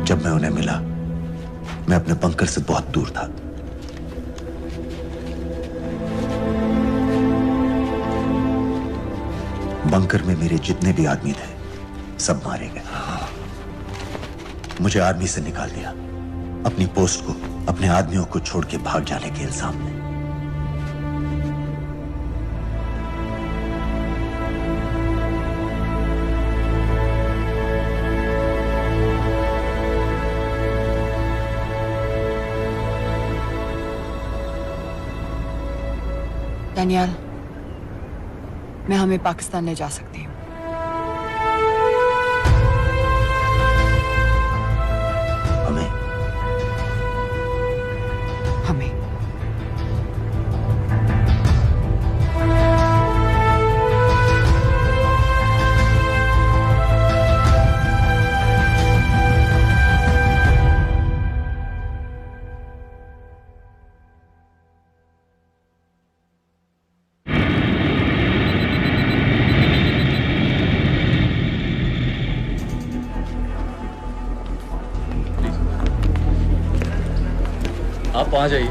जब मैं उन्हें मिला, मैं अपने बंकर से बहुत दूर था। बंकर में मेरे जितने भी आदमी थे, सब मारे गए। मुझे आर्मी से निकाल दिया, अपनी पोस्ट को, अपने आदमियों को छोड़ के भाग जाने के इल्जाम में। डैनियल, मैं हमें पाकिस्तान ले जा सकती हूँ। हमें? हमें। आप वहाँ जाइए।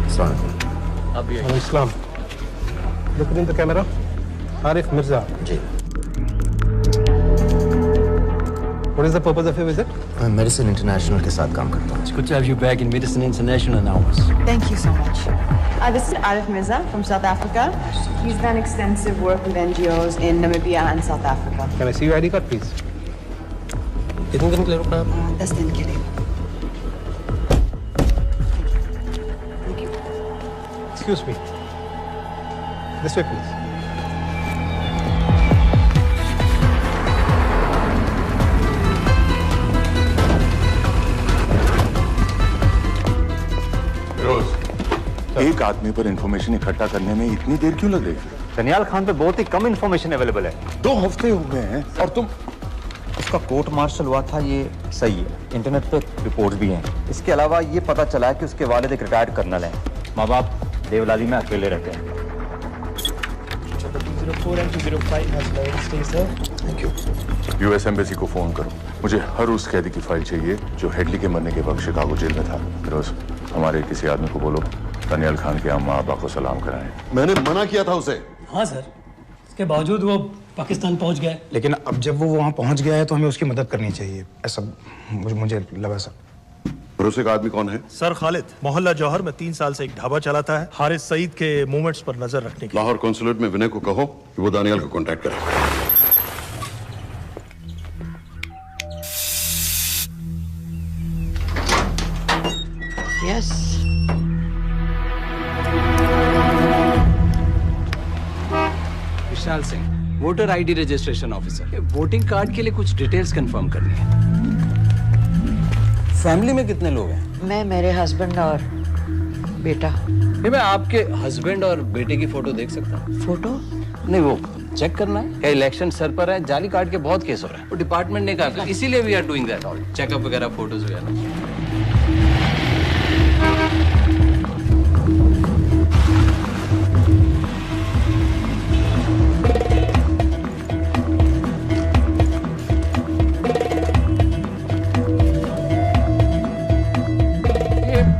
अस्सलाम। आप भी आइए। Islam. Look in the camera. Arif Mirza. Ji. What is the purpose of your visit? मैं मेडिसिन इंटरनेशनल के साथ काम करता हूँ। It's good to have you back in Medicine International now. Thank you so much. This is Arif Mirza from South Africa. He's done extensive work with NGOs in Namibia and South Africa. Can I see your ID card, please? कितने दिन के लिए रुकना है? 10 दिन के लिए। Excuse me. This way, please. एक आदमी पर इंफॉर्मेशन इकट्ठा करने में इतनी देर क्यों लग रही है? दनियाल खान पे बहुत ही कम इंफॉर्मेशन अवेलेबल है। 2 हफ्ते हो गए हैं और तुम। उसका कोर्ट मार्शल हुआ था, ये सही है। इंटरनेट पे रिपोर्ट भी हैं। इसके अलावा ये पता चला है कि उसके वालिद एक रिटायर्ड कर्नल हैं। माँ बाप देवलाली में अकेले रहते हैं। 204 and 205 has loaded. Stay, sir. Thank you. US embassy को फोन करो। मुझे हर उस कैदी की फाइल चाहिए जो हेडली के मरने के वक्त शिकागो जेल में था। फिरोज, हमारे किसी आदमी को बोलो दनियाल खान के अम्मा अब्बा को सलाम कराएं। मैंने मना किया था उसे। हाँ सर, इसके बावजूद वो पाकिस्तान पहुंच गया। लेकिन अब जब वो वहाँ पहुँच गया है तो हमें उसकी मदद करनी चाहिए, ऐसा मुझे लगा सर। भरोसे का आदमी कौन है? सर खालिद, मोहल्ला जौहर में 3 साल से एक ढाबा चलाता है। हारिस सईद के मूवमेंट्स पर नजर रखने के। लाहौर कॉन्सुलेट में विनय को कहो कि वो दानियाल को कांटेक्ट करे। Yes. Vishal Singh, voter ID registration officer. Voting card के लिए कुछ डिटेल्स कंफर्म करनी है। फैमिली में कितने लोग हैं? मैं, मेरे हस्बैंड और बेटा। मैं आपके हस्बैंड और बेटे की फोटो देख सकता हूँ? फोटो? नहीं, वो चेक करना है। क्या इलेक्शन सर पर है? जाली कार्ड के बहुत केस हो रहे हैं। वो डिपार्टमेंट ने कहा, इसीलिए we are doing that all checkup वगैरह, फोटोज वगैरह।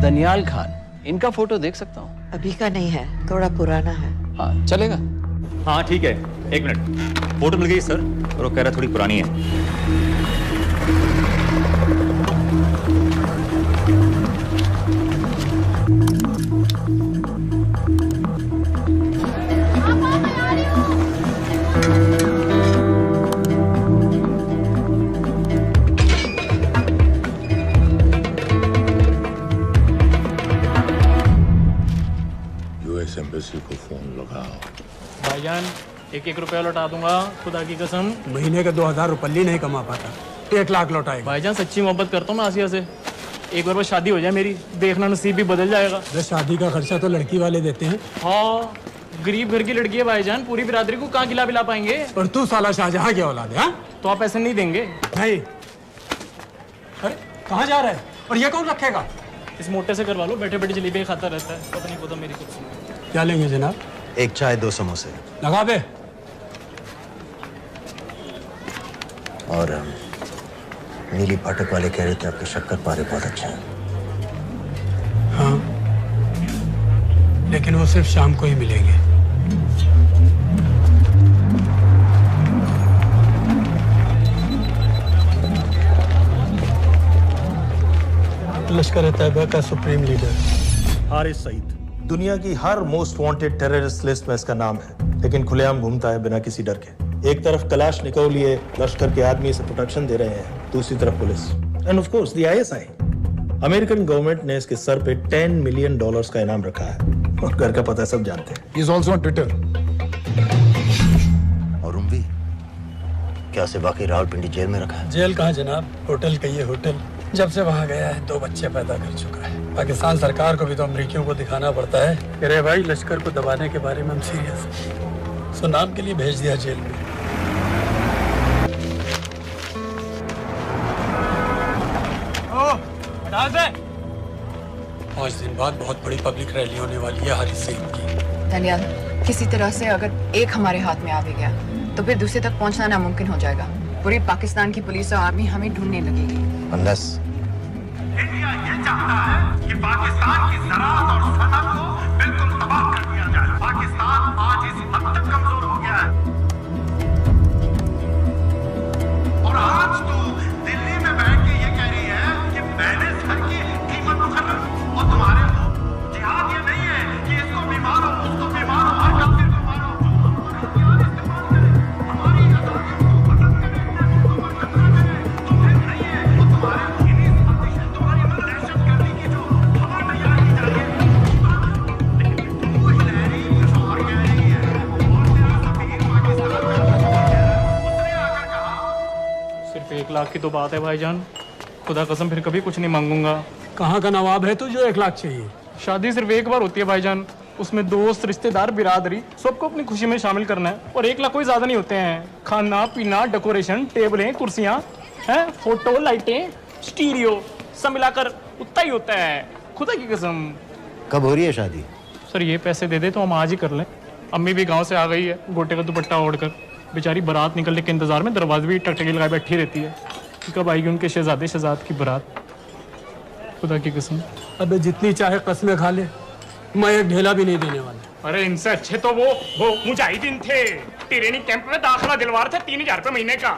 दनियाल खान, इनका फोटो देख सकता हूँ? अभी का नहीं है, थोड़ा पुराना है। हाँ, चलेगा। हाँ ठीक है, 1 मिनट। फोटो मिल गई सर, और वो कह रहा थोड़ी पुरानी है। एम्बेसी को फोन लगाओ। भाईजान 1-1 रुपया लौटा दूंगा, खुदा की कसम। महीने का 2000 रुपये नहीं कमा पाता, 1 लाख लौटाएगा। भाईजान सच्ची मोहब्बत करता हूँ मैं आसिया से। एक बार बस शादी हो जाए मेरी, देखना नसीब भी बदल जाएगा। शादी का खर्चा तो लड़की वाले देते हैं। हाँ, गरीब घर की लड़की है भाईजान, पूरी बिरादरी को कहाँ खिला पिला पाएंगे। और तू साला शाहजहां की औलाद है? तो आप ऐसे नहीं देंगे? नहीं। अरे कहाँ जा रहा है? और ये कौन रखेगा? इस मोटे से करवा लो, बैठे बैठे जलेबी खाता रहता है। पता नहीं पता मेरी कुछ। क्या लेंगे जनाब? 1 चाय 2 समोसे। लगा बे। और नीली पाठक वाले कह रहे थे आपके शक्कर पारे बहुत अच्छे हैं। हाँ, लेकिन वो सिर्फ शाम को ही मिलेंगे। लश्कर तैयबा का सुप्रीम लीडर हारिस सईद। दुनिया की हर मोस्ट वांटेड टेररिस्ट लिस्ट में इसका नाम है, लेकिन खुलेआम घूमता है बिना किसी डर के। एक तरफ कलाशनिकोव लिए लश्कर के आदमी इसे प्रोटेक्शन दे रहे हैं, दूसरी तरफ police end of course the ISI. American government ने इसके सर पे $10 मिलियन का इनाम रखा है, और घर का पता सब जानते हैं। He is also on Twitter. और उम्वी, क्या उसे वाकई रावलपिंडी जेल में रखा है? जेल कहाँ जनाब, होटल कहिए होटल। जब से वहाँ गया है 2 बच्चे पैदा कर चुका है। पाकिस्तान सरकार को भी तो अमरीकियों को दिखाना पड़ता है। अरे भाई, लश्कर को दबाने के बारे में हम सीरियस। सो नाम के लिए भेज दिया जेल में। पाँच दिन बाद बहुत बड़ी पब्लिक रैली होने वाली है हारिस सईद की। दनियाल, किसी तरह से अगर एक हमारे हाथ में आ भी गया तो फिर दूसरे तक पहुंचना नामुमकिन हो जाएगा। पूरी पाकिस्तान की पुलिस और आर्मी हमें ढूंढने लगेगी। Unless इंडिया ये चाहता है कि पाकिस्तान की ज़राअत और सनअत को बिल्कुल तबाह कर दिया जाए। पाकिस्तान आज इस हद तक कमजोर हो गया है और आज तो दिल्ली में बैठ के ये कह रही है कि मैंने सर की कीमत मुकर्रर और तुम्हारे को जिहाद ये नहीं है कि इसको बीमार हो उसको बीमार हो हर काफिर को मारो। सिर्फ 1 लाख की तो बात है भाईजान, खुदा कसम फिर कभी कुछ नहीं मांगूंगा। कहाँ का नवाब है तू जो 1 लाख चाहिए? शादी सिर्फ एक बार होती है भाईजान, उसमें दोस्त रिश्तेदार बिरादरी सबको अपनी खुशी में शामिल करना है और 1 लाख कोई ज्यादा नहीं होते हैं। खाना पीना डेकोरेशन टेबलें कुर्सियां हैं फोटो लाइटें स्टीरियो सब मिलाकर उतना ही होता है, खुदा की कसम। कब हो रही है शादी? सर ये पैसे दे दे तो हम आज ही कर लें। अम्मी भी गांव से आ गई है गोटे का दुपट्टा ओढ़कर, बेचारी बारात निकलने के इंतजार में दरवाजे भी टकटकी लगाए बैठी रहती है कि कब आएगी उनके शहजादे शहजाद की बारात, खुदा की कसम। अबे जितनी चाहे कस्में खा ले, मैं एक ढेला भी नहीं देने वाला। अरे इनसे अच्छे तो वो मुजाहिदीन थे, ट्रेनिंग कैंप में दाखिला दिलवा रहे थे 3000 रुपए महीने का,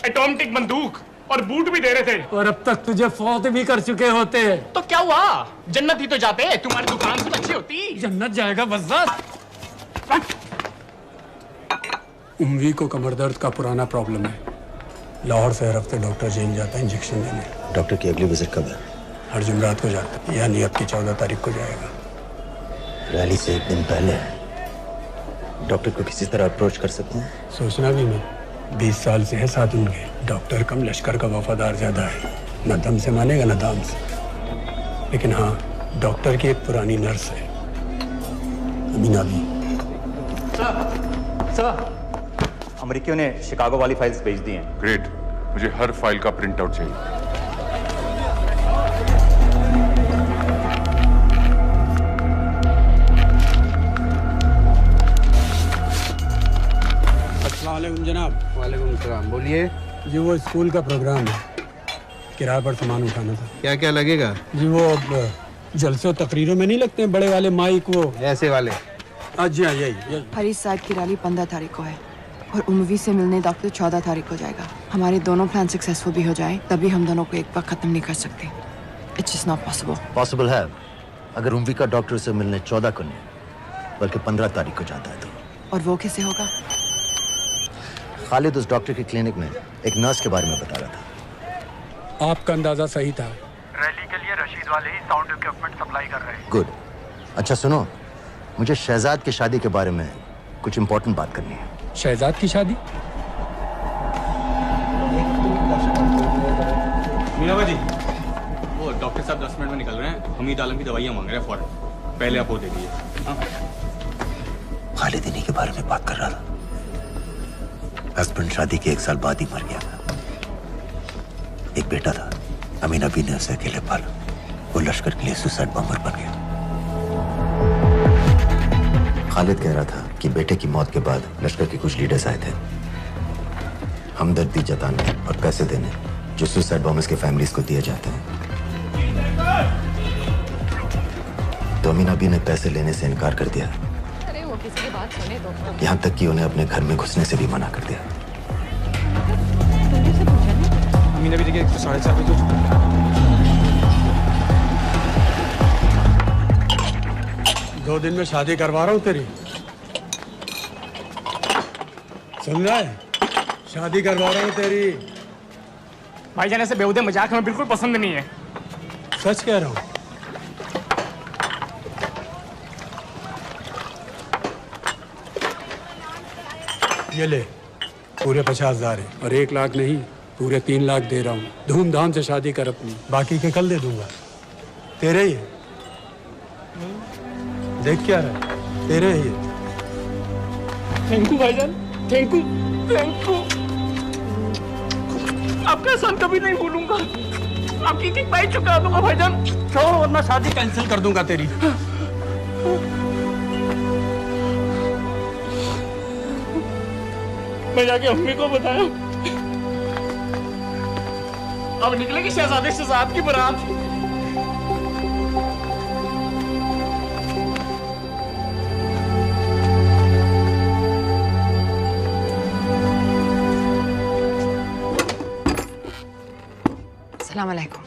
ऑटोमेटिक बंदूक और बूट भी दे रहे थे। और अब तक तुझे फौत भी कर चुके होते। तो क्या हुआ, जन्नत ही तो जाते, तुम्हारी दुकान से अच्छी होती। जन्नत जाएगा बज़्ज़ात। उम्वी को कमर दर्द का पुराना प्रॉब्लम है, लाहौर से हर हफ्ते डॉक्टर जेल जाता है इंजेक्शन देने। डॉक्टर की अगली विजिट कब है? हर जुमरात को जाता है, यानी अब की 14 तारीख को जाएगा। रैली से 1 दिन पहले डॉक्टर को किसी तरह अप्रोच कर सकते हैं? सोचना भी नहीं, 20 साल से है साथ उनके। डॉक्टर कम लश्कर का वफादार ज्यादा है, न दम से मानेगा न दाम से। लेकिन हाँ, डॉक्टर की एक पुरानी नर्स है अमीना भी। सर अमेरिकियों ने शिकागो वाली फाइल्स भेज दी हैं। ग्रेट, मुझे हर फाइल का प्रिंट आउट चाहिए। अस्सलामुअलैकुम जनाब। वालेकुम सलाम, बोलिए। जी वो स्कूल का प्रोग्राम है, किराए पर सामान उठाना था। क्या क्या लगेगा? जी वो जलसों तकरीरों में नहीं लगते हैं बड़े वाले माइक, वो ऐसे वाले? जी हाँ यही। हरीश साहब की रैली 15 तारीख को है और उम्वी से मिलने डॉक्टर 14 तारीख को जाएगा। हमारे दोनों प्लान सक्सेसफुल भी हो जाए तभी हम दोनों को एक बार खत्म नहीं कर सकते। It's just not possible. Possible है अगर उम्वी का डॉक्टर से मिलने 14 को नहीं बल्कि 15 तारीख को जाता है तो। और वो कैसे होगा? खालिद उस डॉक्टर की क्लिनिक में एक नर्स के बारे में बता रहा था। आपका अंदाजा सही था। रैली के लिए रशीद वाले ही साउंड इक्विपमेंट सप्लाई कर रहे हैं। गुड। अच्छा सुनो, मुझे शहजाद की शादी के बारे में कुछ इंपॉर्टेंट बात करनी है। शहजाद की शादी? मीना जी, वो डॉक्टर साहब 10 मिनट में निकल रहे हैं, हमीद आलम की दवाइयाँ मांग रहे हैं फौरन, पहले आप वो दे दीजिए। खालिद इन्हीं के बारे में बात कर रहा था। हस्बैंड शादी के 1 साल बाद ही मर गया था। एक बेटा था, अमीना भी ने उसे अकेले पाला। वो लश्कर के लिए सुसाइड बॉम्बर बन गया। खालिद कह रहा था कि बेटे की मौत के बाद लश्कर के कुछ लीडर्स आए थे हमदर्दी जताने और पैसे देने, जो सुसाइड बॉम्बर्स के फैमिलीज को दिए जाते हैं। तो अमीना भी ने पैसे लेने से इनकार कर दिया। अरे वो किसी की बात सुने तो। यहाँ तक कि उन्हें अपने घर में घुसने से भी मना कर दिया। अमीना भी देखिए 4.5 बजे। 2 दिन में शादी करवा रहा हूँ तेरी, सुन रहा है? शादी करवा रहा हूँ तेरी। भाईजान ऐसे बेहुदे मजाक हमें बिल्कुल पसंद नहीं है। सच कह रहा हूँ। ये ले, पूरे 50,000 है और 1 लाख नहीं, पूरे 3 लाख दे रहा हूँ। धूमधाम से शादी कर अपनी, बाकी के कल दे दूंगा। तेरे ही है, देख क्या रहा है, तेरे ही है। थैंक यू भाईजान, थैंक यू, थैंक यू। आपका एहसान कभी नहीं भूलूंगा। आपकी एक बाई चुका दूंगा भाईजान। छोड़, वरना शादी कैंसिल कर दूंगा तेरी। मैं जाके अम्मी को बताया, अब निकलेगी शहजादे शहजाद की बारात। अस्सलाम वालेकुम।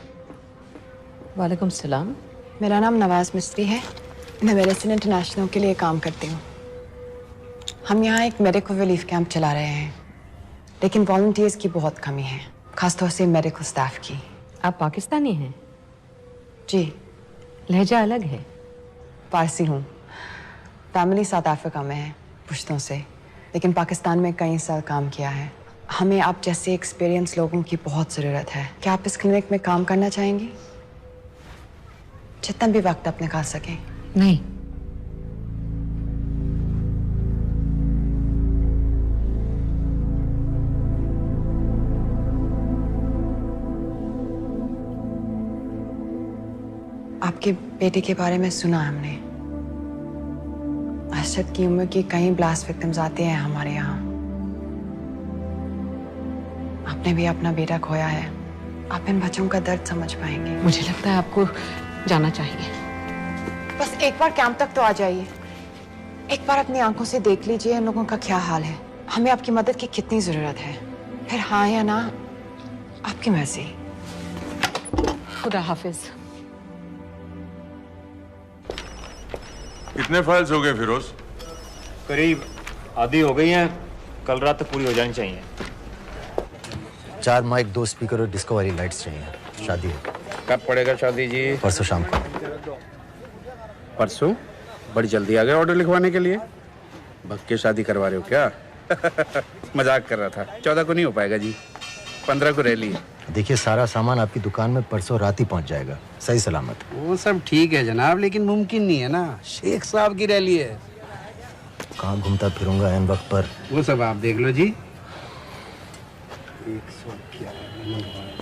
वालेकुम सलाम। मेरा नाम नवाज मिस्त्री है। मैं मेडिसिन इंटरनेशनल के लिए काम करती हूँ। हम यहाँ एक मेडिकल रिलीफ कैंप चला रहे हैं, लेकिन वॉलंटियर्स की बहुत कमी है, खासतौर से मेडिकल स्टाफ की। आप पाकिस्तानी हैं? जी। लहजा अलग है। पारसी हूँ। फैमिली साउथ अफ्रीका में है, पुश्तों से, लेकिन पाकिस्तान में कई साल काम किया है। हमें आप जैसे एक्सपीरियंस लोगों की बहुत ज़रूरत है। क्या आप इस क्लिनिक में काम करना चाहेंगी? जितना भी वक्त आप निकाल सकें। नहीं। आपके बेटे के बारे में सुना हमने। अरशद की उम्र के कई ब्लास्ट विक्टिम्स आते हैं हमारे यहाँ। आपने भी अपना बेटा खोया है। आप इन बच्चों का दर्द समझ पाएंगे। मुझे लगता है आपको जाना चाहिए। बस एक बार कैंप तक तो आ जाइए। एक बार अपनी आंखों से देख लीजिए इन लोगों का क्या हाल है। हमें आपकी मदद की कितनी जरूरत है। फिर हाँ या ना, आपकी मर्जी। खुदा हाफिज। कितने फाइल्स हो गए फिरोज? करीब आधी हो गई हैं। कल रात तक पूरी हो जानी चाहिए। 4 माइक, 2 स्पीकर और डिस्को वाली लाइट्स चाहिए। शादी है। कब पड़ेगा शादी जी? परसों शाम को। परसों? बड़ी जल्दी आ गए ऑर्डर लिखवाने के लिए। भग के शादी करवा रहे हो क्या? मजाक कर रहा था। 14 को नहीं हो पाएगा जी, 15 को रैली है। देखिए, सारा सामान आपकी दुकान में परसों रात ही पहुंच जाएगा, सही सलामत। वो सब ठीक है जनाब, लेकिन मुमकिन नहीं है ना। शेख साहब की रैली है। कहाँ घूमता फिरूंगा ऐन वक्त पर? वो सब आप देख लो जी।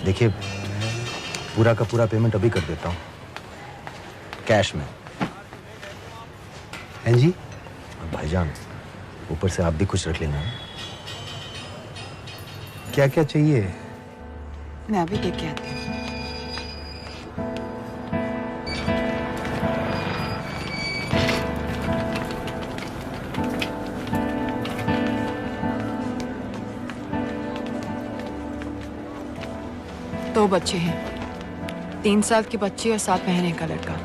देखिए, पूरा का पूरा पेमेंट अभी कर देता हूँ, कैश में। हैं जी? भाईजान, ऊपर से आप भी कुछ रख लेना। क्या क्या चाहिए? मैं अभी देख के आती हूँ। दो बच्चे हैं, 3 साल की बच्ची और 7 महीने का लड़का,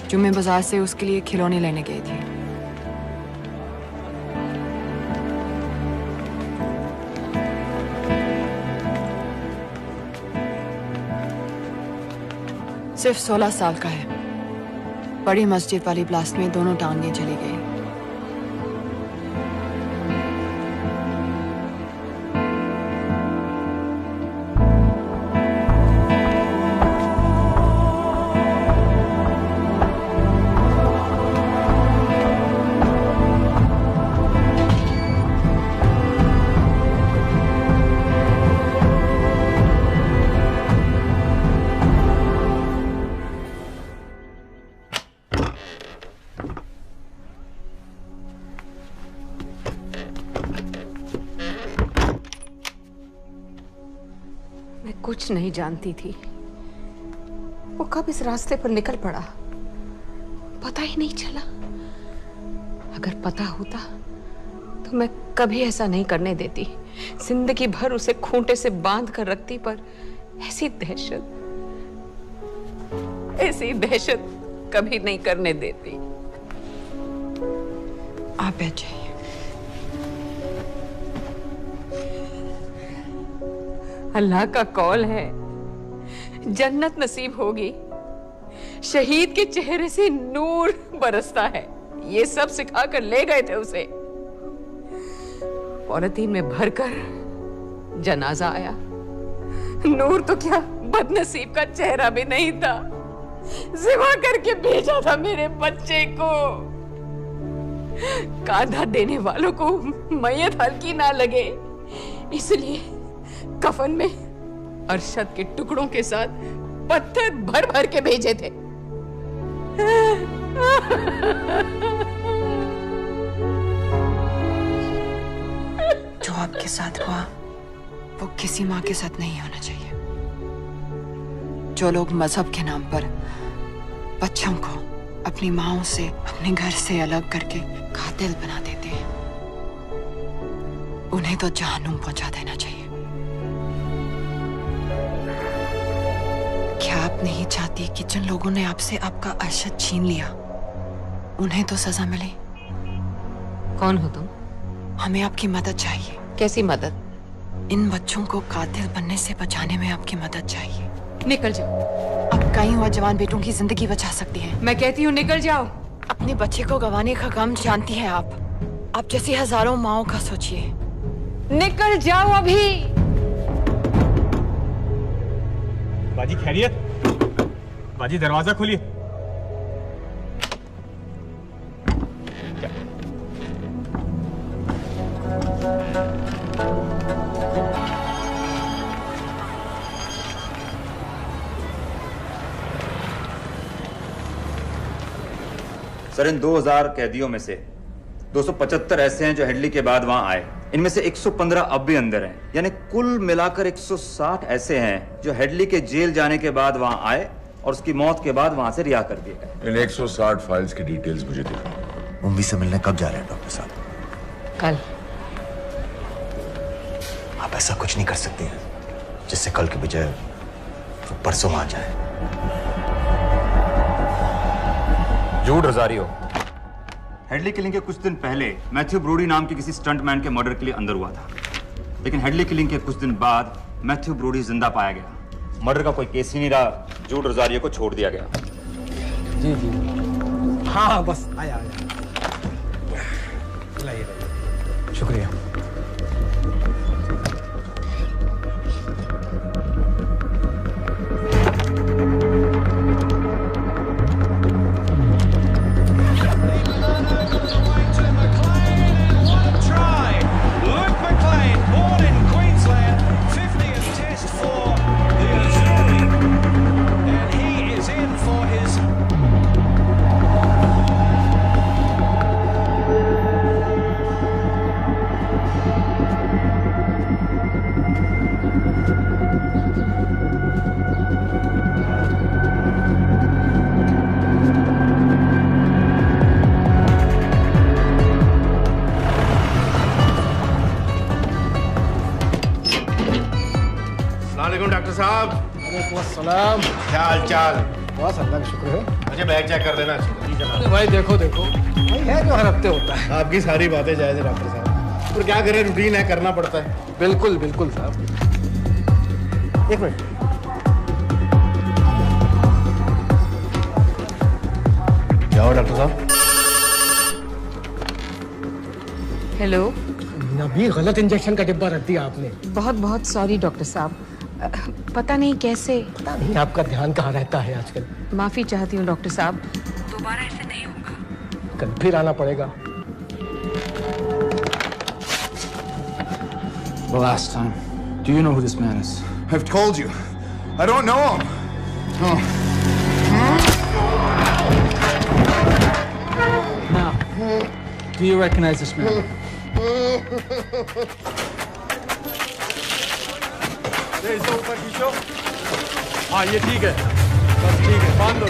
जो मैं बाजार से उसके लिए खिलौने लेने गई थी। सिर्फ 16 साल का है। बड़ी मस्जिद वाली ब्लास्ट में दोनों टांगें चली गई। कुछ नहीं जानती थी, वो कब इस रास्ते पर निकल पड़ा पता ही नहीं चला। अगर पता होता तो मैं कभी ऐसा नहीं करने देती। जिंदगी भर उसे खूंटे से बांध कर रखती, पर ऐसी दहशत कभी नहीं करने देती। आप बैठ जाइए। अल्लाह का कौल है, जन्नत नसीब होगी। शहीद के चेहरे से नूर बरसता है। ये सब सिखा कर ले गए थे उसे। पॉलिथीन में भरकर जनाजा आया। नूर तो क्या, बदनसीब का चेहरा भी नहीं था। जिमा करके भेजा था मेरे बच्चे को। कांधा देने वालों को मैयत हल्की ना लगे, इसलिए कफन में अरशद के टुकड़ों के साथ पत्थर भर भर के भेजे थे। जो आपके साथ हुआ वो किसी माँ के साथ नहीं होना चाहिए। जो लोग मजहब के नाम पर बच्चों को अपनी माँओं से, अपने घर से अलग करके कातिल बना देते हैं, उन्हें तो जहन्नुम पहुंचा देना चाहिए। क्या आप नहीं चाहती कि जिन लोगों ने आपसे आपका अर्शद छीन लिया उन्हें तो सजा मिले? कौन हो तुम? हमें आपकी मदद चाहिए। कैसी मदद? इन बच्चों को कातिल बनने से बचाने में आपकी मदद चाहिए। निकल जाओ। आप कई हुआ जवान बेटों की जिंदगी बचा सकती हैं। मैं कहती हूँ निकल जाओ। अपने बच्चे को गंवाने का गम जानती हैं आप जैसी हजारों माओं का सोचिए। निकल जाओ अभी। बाजी खैरियत? बाजी दरवाजा खोलिए। सर, इन 2000 कैदियों में से 275 ऐसे हैं जो हेडली के बाद वहां आए। इनमें से 115 अब भी अंदर हैं, यानी कुल मिलाकर 160 ऐसे हैं जो हेडली के जेल जाने के बाद वहां आए और उसकी मौत के बाद वहां से रिहा कर दिए गए। इन 160 फाइल्स की डिटेल्स मुझे दिखाओ। मुंबई से मिलने कब जा रहे हैं डॉक्टर साहब? कल। आप ऐसा कुछ नहीं कर सकती हैं जिससे कल के बजाय वो परसों आ जाए। जूड रोजारियो हेडली किलिंग के कुछ दिन पहले मैथ्यू ब्रोडी नाम के किसी स्टंटमैन के मर्डर के लिए अंदर हुआ था, लेकिन हेडली किलिंग के कुछ दिन बाद मैथ्यू ब्रोडी जिंदा पाया गया। मर्डर का कोई केस ही नहीं रहा, जूड रोजारियो को छोड़ दिया गया। जी जी हाँ बस आया लाइए शुक्रिया। डॉक्टर साहब। सलाम। क्या हाल चाल? बस अल्लाह का शुक्र है। मुझे बैग चेक कर देना। अरे भाई देखो देखो भाई है जो हर हफ्ते होता है। आपकी सारी बातें जायज है डॉक्टर साहब, और क्या करें, रूटीन है, करना पड़ता है। बिल्कुल बिल्कुल साहब। एक मिनट। जाओ डॉक्टर साहब। हेलो। अभी गलत इंजेक्शन का डिब्बा रख दिया आपने। बहुत बहुत सॉरी डॉक्टर साहब, पता नहीं कैसे। पता नहीं आपका ध्यान कहाँ रहता है आजकल। माफी चाहती हूँ डॉक्टर साहब। दोबारा ऐसे नहीं होगा। कल फिर आना पड़ेगा। The last time. Do you know who this man is? I've told you. I don't know him. Oh. Now, do you recognize this man? इसको ऊपर खींचो। हाँ ये ठीक है, बस ठीक है, बांध दो।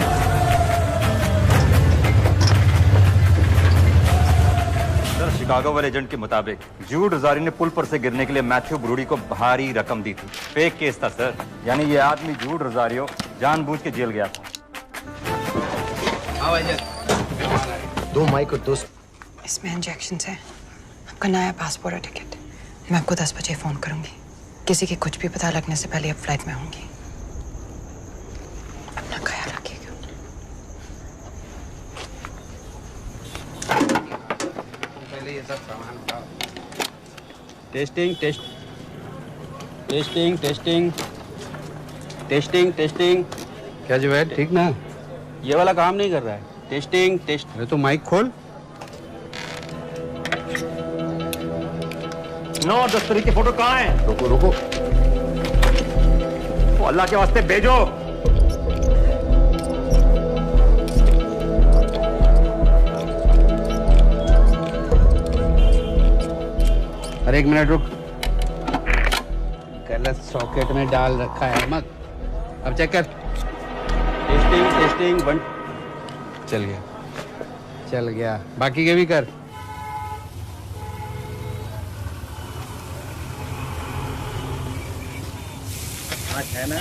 सर, शिकागो वाले एजेंट के मुताबिक जूड रोजारियो ने पुल पर से गिरने के लिए मैथ्यू ब्रोडी को भारी रकम दी थी। फेक केस था सर, यानी ये आदमी जूड रोजारियो जानबूझ के जेल गया था। दो माइक और दो। इसमें इंजेक्शन है, आपका नया पासपोर्ट और टिकट। मैं आपको 10 बजे फोन करूंगी। किसी के कुछ भी पता लगने से पहले आप फ्लाइट में होंगी। अपना ख्याल रखिएगा। पहले ये सब सामान उठाओ। Testing test testing testing testing testing. क्या जुवैद, ठीक ना? ये वाला काम नहीं कर रहा है। Testing test. अरे तो माइक खोल। नो, दस्तरी की फोटो कहाँ है? रुको रुको। तो अल्लाह के वास्ते भेजो। अरे एक मिनट रुक, गलत सॉकेट में डाल रखा है मत। अब चेक कर। Testing testing 1। चल गया चल गया, बाकी के भी कर। है ना?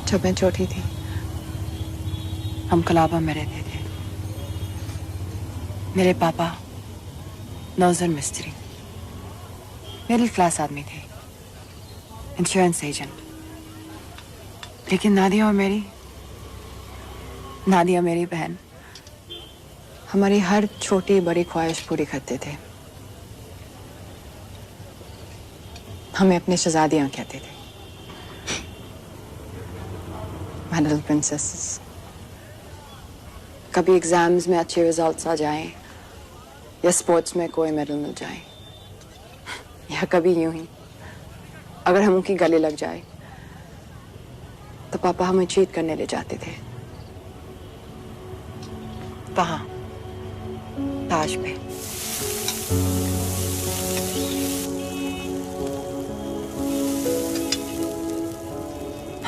जब मैं छोटी थी हम कलाबा में रहते थे। मेरे पापा नौजर मिस्त्री, मिडिल क्लास आदमी थे, इंश्योरेंस एजेंट। लेकिन नादिया मेरी बहन हमारी हर छोटी बड़ी ख्वाहिश पूरी करते थे। हमें अपने शहजादियां कहते थे, My little princesses। कभी एग्जाम्स में अच्छे रिजल्ट्स आ जाएं या स्पोर्ट्स में कोई मेडल मिल जाए, या कभी यूं ही अगर हम उनकी गले लग जाए तो पापा हमें चीट करने ले जाते थे। वहां ताज पे।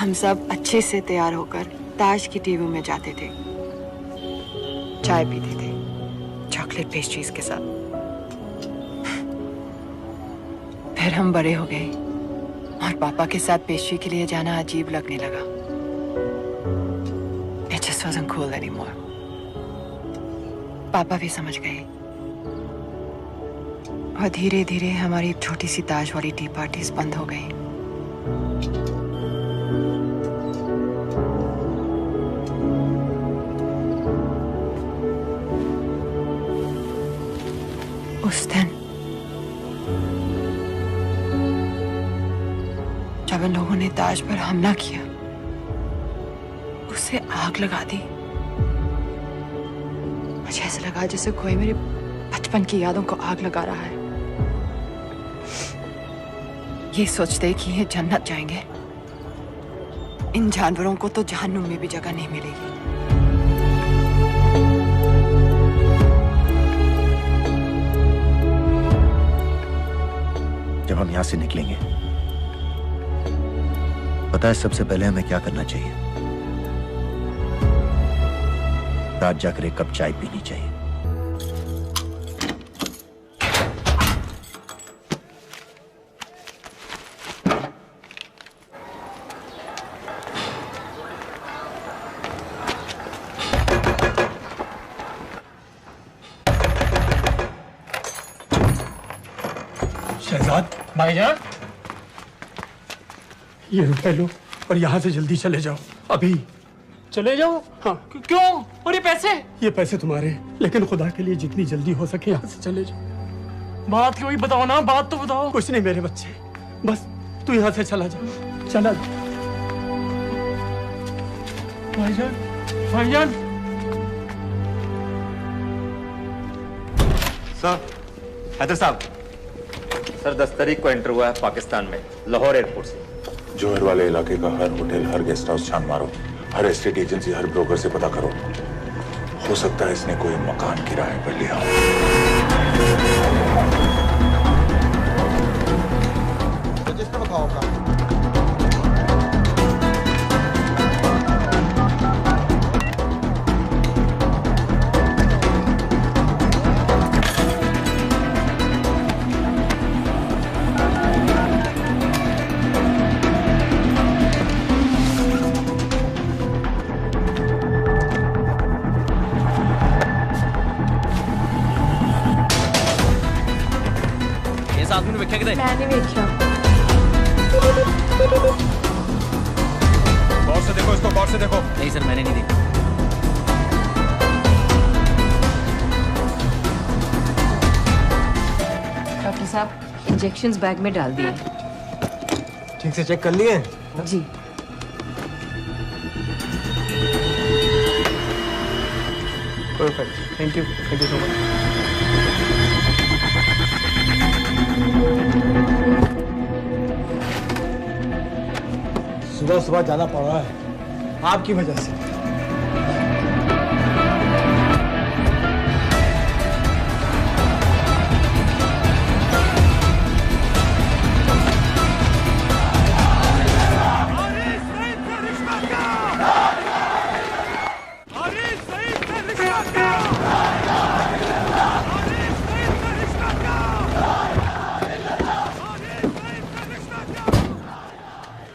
हम सब अच्छे से तैयार होकर ताज की टीवी में जाते थे, चाय पीते थे चॉकलेट पेस्ट्रीज के साथ। फिर हम बड़े हो गए और पापा के साथ पेस्ट्री के लिए जाना अजीब लगने लगा। It just wasn't cool anymore। पापा भी समझ गए और धीरे धीरे हमारी छोटी सी ताज वाली टी पार्टीज बंद हो गई। उस दिन जब इन लोगों ने ताज पर हमला किया, उसे आग लगा दी। मुझे ऐसा लगा जैसे कोई मेरे बचपन की यादों को आग लगा रहा है। ये सोचते कि ये जन्नत जाएंगे, इन जानवरों को तो जहन्नुम में भी जगह नहीं मिलेगी। जब हम यहां से निकलेंगे, पता है सबसे पहले हमें क्या करना चाहिए? रात जाकर एक कप चाय पीनी चाहिए। शहजाद भाईजान, ये रुपए लो और यहाँ से जल्दी चले जाओ। अभी चले जाओ? हाँ। क्यों? और ये पैसे? ये पैसे तुम्हारे हैं, लेकिन खुदा के लिए जितनी जल्दी हो सके यहाँ से चले जाओ। बात क्यों ही बताओ ना, बात तो बताओ। कुछ नहीं मेरे बच्चे, बस तू यहाँ से चला जा, चला जा। भाईजान, भाईजान। सर, हैदर साहब, सर 10 तारीख को एंटर हुआ है पाकिस्तान में, लाहौर एयरपोर्ट से। जोहर वाले इलाके का हर होटल, हर गेस्ट हाउस छान मारो, हर एस्टेट एजेंसी, हर ब्रोकर से पता करो। हो सकता है इसने कोई मकान किराए पर लिया हो। रजिस्टर बताओ का। मैं नहीं देखा। गौर से देखो इसको, गौर से देखो। नहीं सर, मैंने नहीं देखा। डॉक्टर साहब, इंजेक्शंस बैग में डाल दिए। ठीक से चेक कर लिए? जी। Perfect, thank you so much. सुबह सुबह जाना पड़ रहा है आपकी वजह से।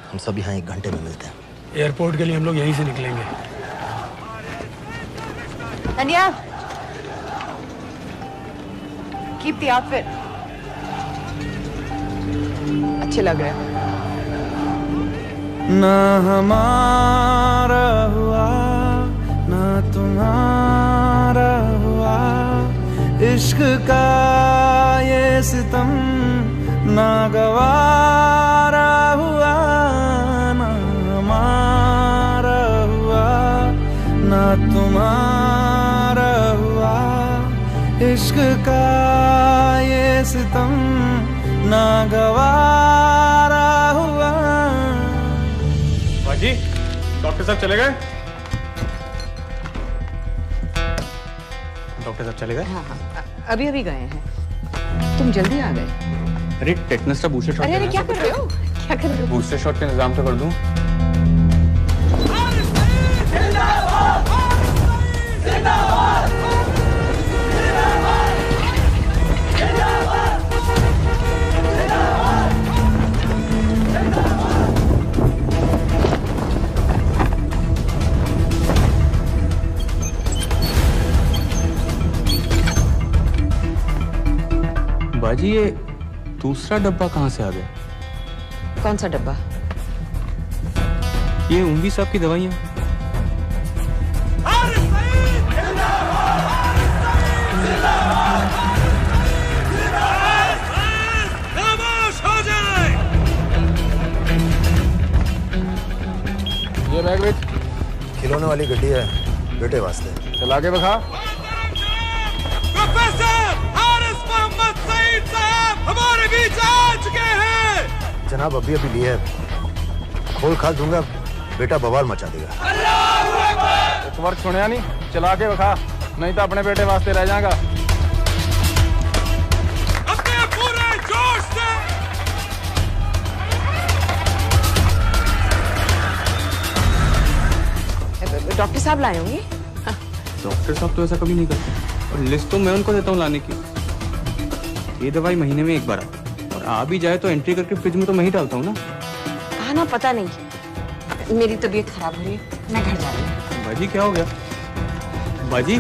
हम सब यहाँ 1 घंटे में मिलते हैं। एयरपोर्ट के लिए हम लोग यहीं से निकलेंगे। तनिया, कीप द आउटफिट, अच्छे लग रहे हो। ना हमारा हुआ ना तुम्हारा हुआ, इश्क का ये सितम ना गवारा हुआ, ना हमारा हुआ ना तुम्हारा हुआ, इश्क का ये सितम ना गवारा हुआ। बाजी, डॉक्टर साहब चले गए? डॉक्टर साहब चले गए? हाँ, अभी अभी गए हैं। तुम जल्दी आ गए। अरे टेटनस का बूस्टर शॉट। अरे क्या कर रहे हो? क्या कर रहे हो? बूस्टर शॉट का इंतजाम तो कर दूं। बाजी, ये दूसरा डब्बा कहाँ से आ गया? कौन सा डब्बा? ये उंगी साहब की दवाइयाँ। खामोश हो जाए। ये बैग विच खिलौने वाली गड्डी है बेटे वास्ते। चला के बखा। प्रोफेसर हारिस मोहम्मद सईद साहब हमारे बीच आ चुके हैं। जनाब अभी अभी लिए खोल खाल दूंगा, बेटा बवाल मचा देगा। एक बार सुनिया नहीं, चला के बखा, नहीं तो अपने बेटे वास्ते रह जाएगा। अपने पूरे जोश से। डॉक्टर साहब लाए होंगे। डॉक्टर साहब तो ऐसा कभी नहीं करते, और लिस्ट तो मैं उनको देता हूँ लाने की। ये दवाई महीने में एक बार आती है, और आ भी जाए तो एंट्री करके फ्रिज में तो मैं ही डालता हूँ ना। हाँ ना, पता नहीं, मेरी तबीयत खराब हो रही है, मैं घर जा रही हूँ। बाजी क्या हो गया? बाजी,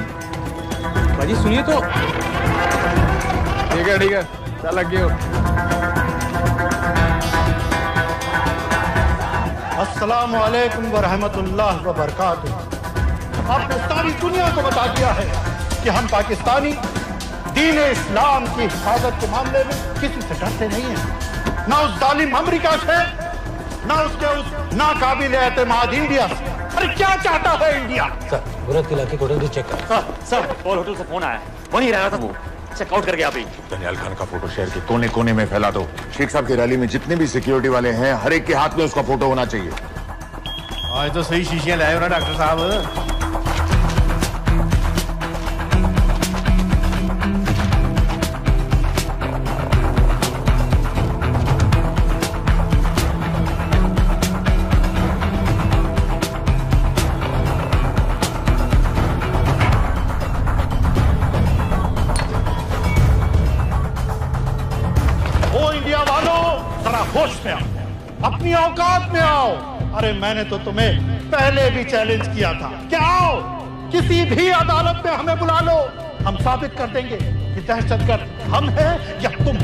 बाजी सुनिए तो। ठीक है, चल लग गए। अस्सलाम वालेकुम व रहमतुल्लाह व बरकातुहू। आपने सारी दुनिया को बता दिया है कि हम पाकिस्तानी दीन इस्लाम की हिफाजत के मामले में किसी से डरते नहीं हैं, ना उस जालिम अमेरिका से, ना उसके उस नाकाबिल एतमाद इंडिया से। अरे क्या चाहता है इंडिया? सर, गुरत के इलाके को जल्दी चेक कर। सर, कॉल होटल से फोन आया, वहीं रह रहा था वो, चेकआउट करके आप ही। दनियाल खान का फोटो शहर के कोने कोने में फैला दो। शेख साहब की रैली में जितने भी सिक्योरिटी वाले हैं, हर एक के हाथ में उसका फोटो होना चाहिए। आज तो सही शीशियां लाए हो ना डॉक्टर साहब। होश में आओ, अपनी औकात में आओ। अरे मैंने तो तुम्हें पहले भी चैलेंज किया था कि आओ, किसी भी अदालत में हमें बुला लो, हम साबित कर देंगे कि दहशतगर्द हम हैं या तुम।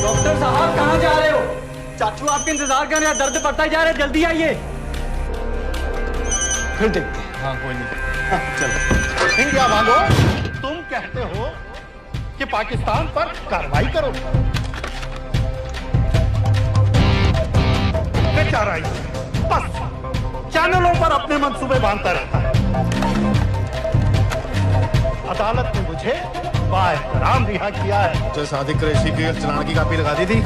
डॉक्टर साहब कहाँ जा रहे हो? चाचू आपके इंतजार कर रहे हैं, दर्द बढ़ता जा रहा है, जल्दी आइए। फिर देखते हैं। हाँ कोई नहीं, चलो। इंडिया वालों, तुम कहते हो कि पाकिस्तान पर कार्रवाई करो, बेचारा बस चैनलों पर अपने मंसूबे बांधता रहता है। अदालत ने मुझे बाएहतराम रिहा किया है। जो सादिक कुरैशी की चलान की कापी लगा दी थी।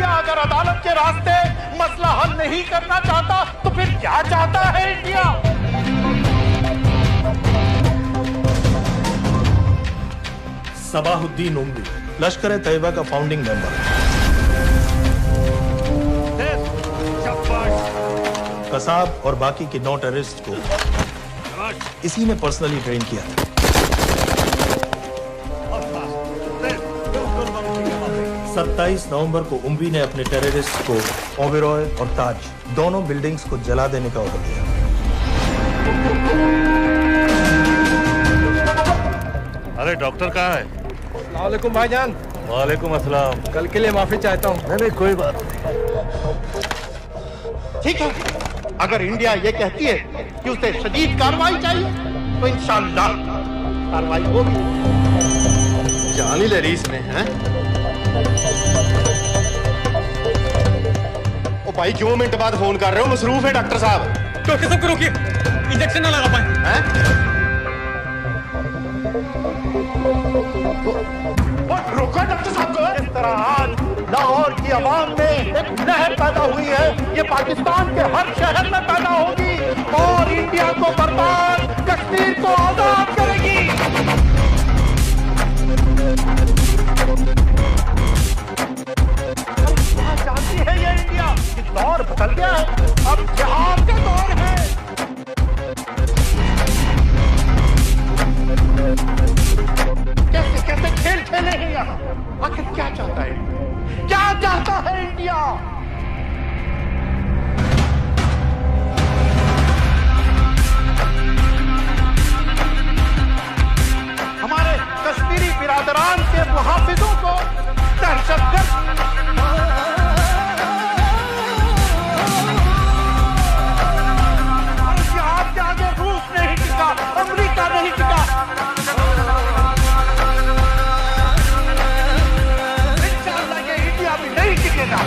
अगर अदालत के रास्ते मसला हल नहीं करना चाहता तो फिर क्या चाहता है इंडिया? सबाहुद्दीन उम्वी, लश्कर-ए-तैयबा का फाउंडिंग मेंबर। जब कसाब और बाकी के 9 टेररिस्ट को इसी ने पर्सनली ट्रेन किया था। 27 नवंबर को उम्वी ने अपने टेररिस्ट को ओबेरॉय और ताज दोनों बिल्डिंग्स को जला देने का ऑर्डर दिया। अरे डॉक्टर कहाँ है? वालेकुम भाईजान। वालेकुम अस्सलाम। कल के लिए माफी चाहता हूँ। नहीं कोई बात ठीक है, अगर इंडिया ये कहती है कि उसे शदीद कार्रवाई चाहिए तो इंशाअल्लाह कार्रवाई होगी। जान ही ले रही इसने, हैं? ओ भाई क्यों मिनट बाद फोन कर रहे हो? मसरूफ है डॉक्टर साहब। तो सबको रोकिए, इंजेक्शन ना लगा पाए। हैं? रोका डॉक्टर साहब को। इस तरह आज लाहौर की आवाम में एक लहर पैदा हुई है, ये पाकिस्तान के हर शहर में पैदा होगी और इंडिया को बर्बाद, कश्मीर को आजाद करेगी। जानती है ये इंडिया कि दौर बदल गया है, अब जिहाद का दौर है। कैसे कैसे खेल खेले हैं यहाँ? आखिर क्या चाहता है इंडिया? क्या चाहता है इंडिया? हमारे कश्मीरी बिरादरान के मुहाफिजों को दहशतगर्द जिहाद के आगे रूस नहीं टिका, अमेरिका नहीं टिका। नहीं टिकेगा।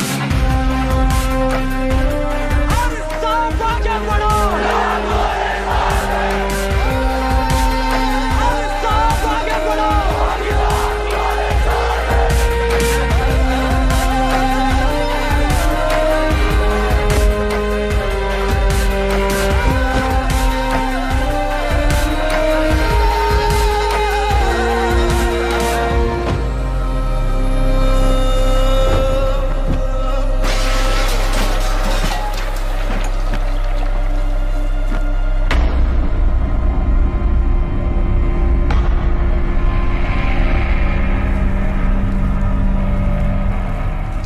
आगे बढ़ो। आगे बढ़ो।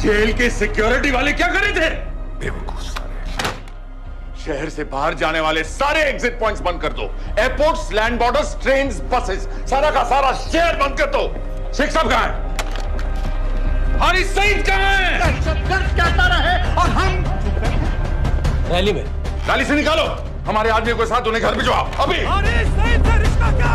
जेल के सिक्योरिटी वाले क्या कर रहे थे? बेवकूफ साले। शहर से बाहर जाने वाले सारे एग्जिट पॉइंट्स बंद कर दो। Airports, land borders, trains, buses, सारा का सारा शहर बंद कर दो। शेख साहब कहां है? हारिस सईद कहां है? दहशतगर्द कहता रहे और हम रैली में। रैली से निकालो हमारे आदमियों के साथ, उन्हें घर भिजवाओ अभी। हारिस सईद से रिश्ता क्या?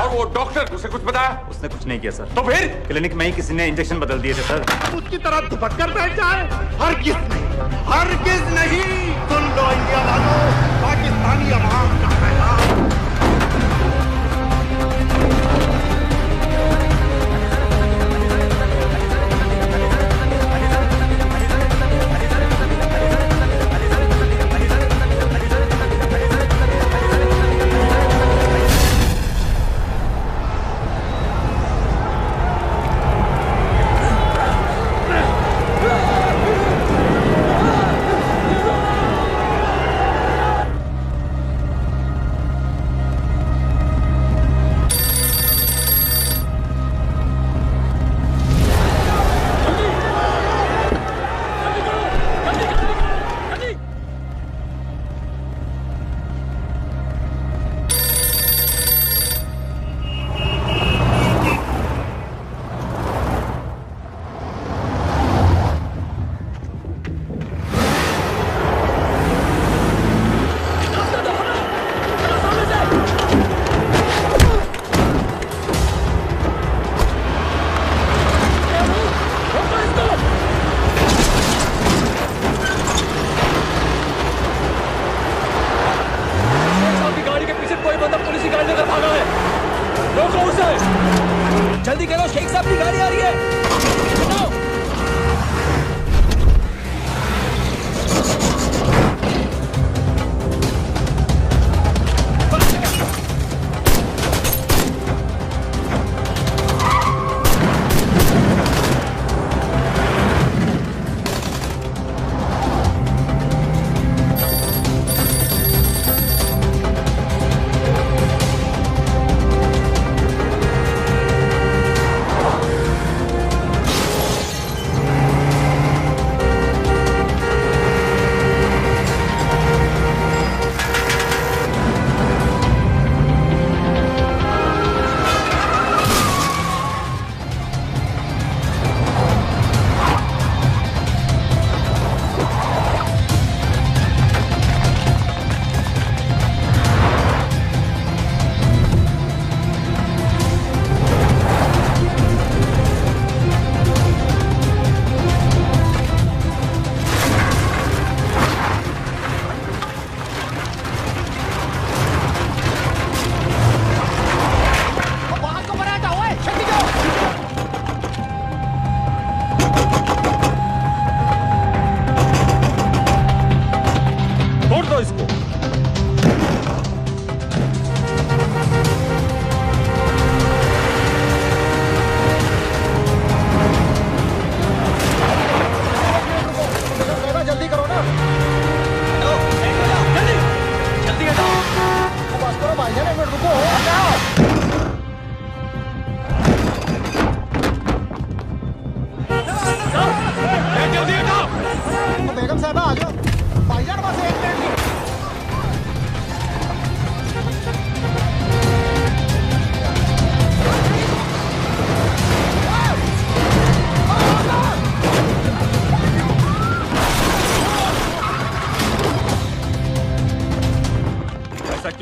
और वो डॉक्टर, उसे कुछ बताया? उसने कुछ नहीं किया सर। तो फिर क्लिनिक में ही किसी ने इंजेक्शन बदल दिए थे सर। उसकी तरह दुपट कर बैठ जाए? हरगिज़ नहीं, हरगिज़ नहीं। सुन लो इंडिया वालों, पाकिस्तानी अवाम का पैगाम।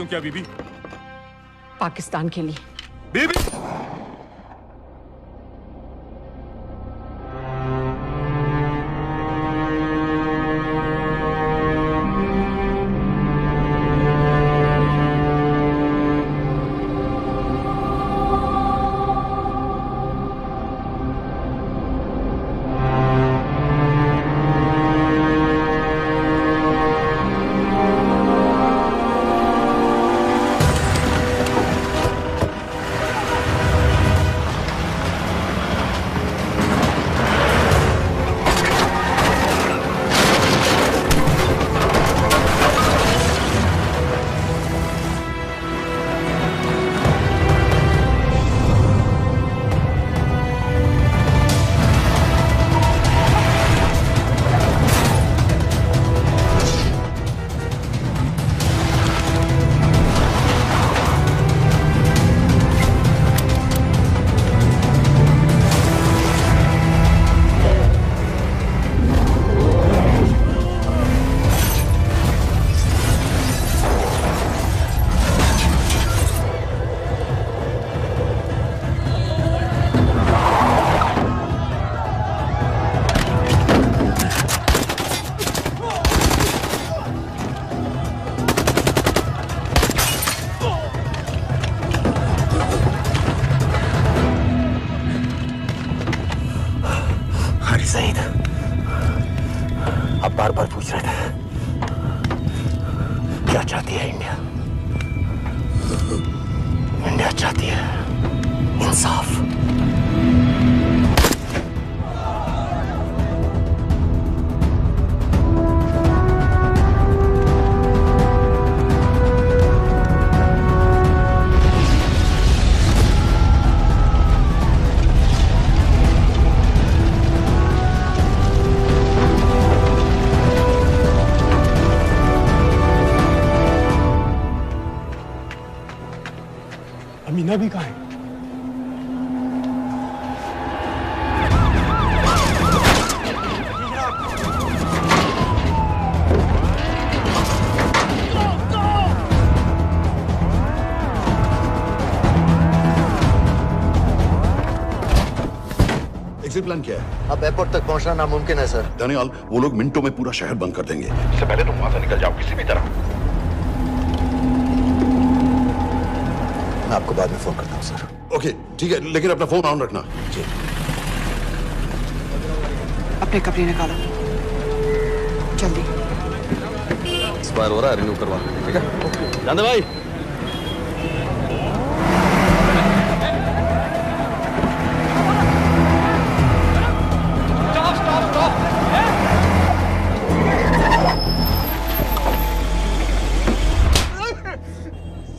क्यों किया बीबी? पाकिस्तान के लिए। बीबी सईद, आप बार बार पूछ रहे थे क्या चाहती है इंडिया? इंडिया चाहती है इंसाफ। अमीना भी कहाँ है? एग्जिट प्लान क्या है? अब एयरपोर्ट तक पहुंचना नामुमकिन है सर। दानियाल, वो लोग मिनटों में पूरा शहर बंद कर देंगे। इससे पहले तुम वहां से निकल जाओ किसी भी तरह। मैं आपको बाद में फोन करता हूँ सर। ओके ठीक है, लेकिन अपना फोन ऑन रखना। जी। अपने कपड़े निकालो जल्दी। एक्सपायर हो रहा है, रिन्यू करवा लो। ठीक है जानदे भाई।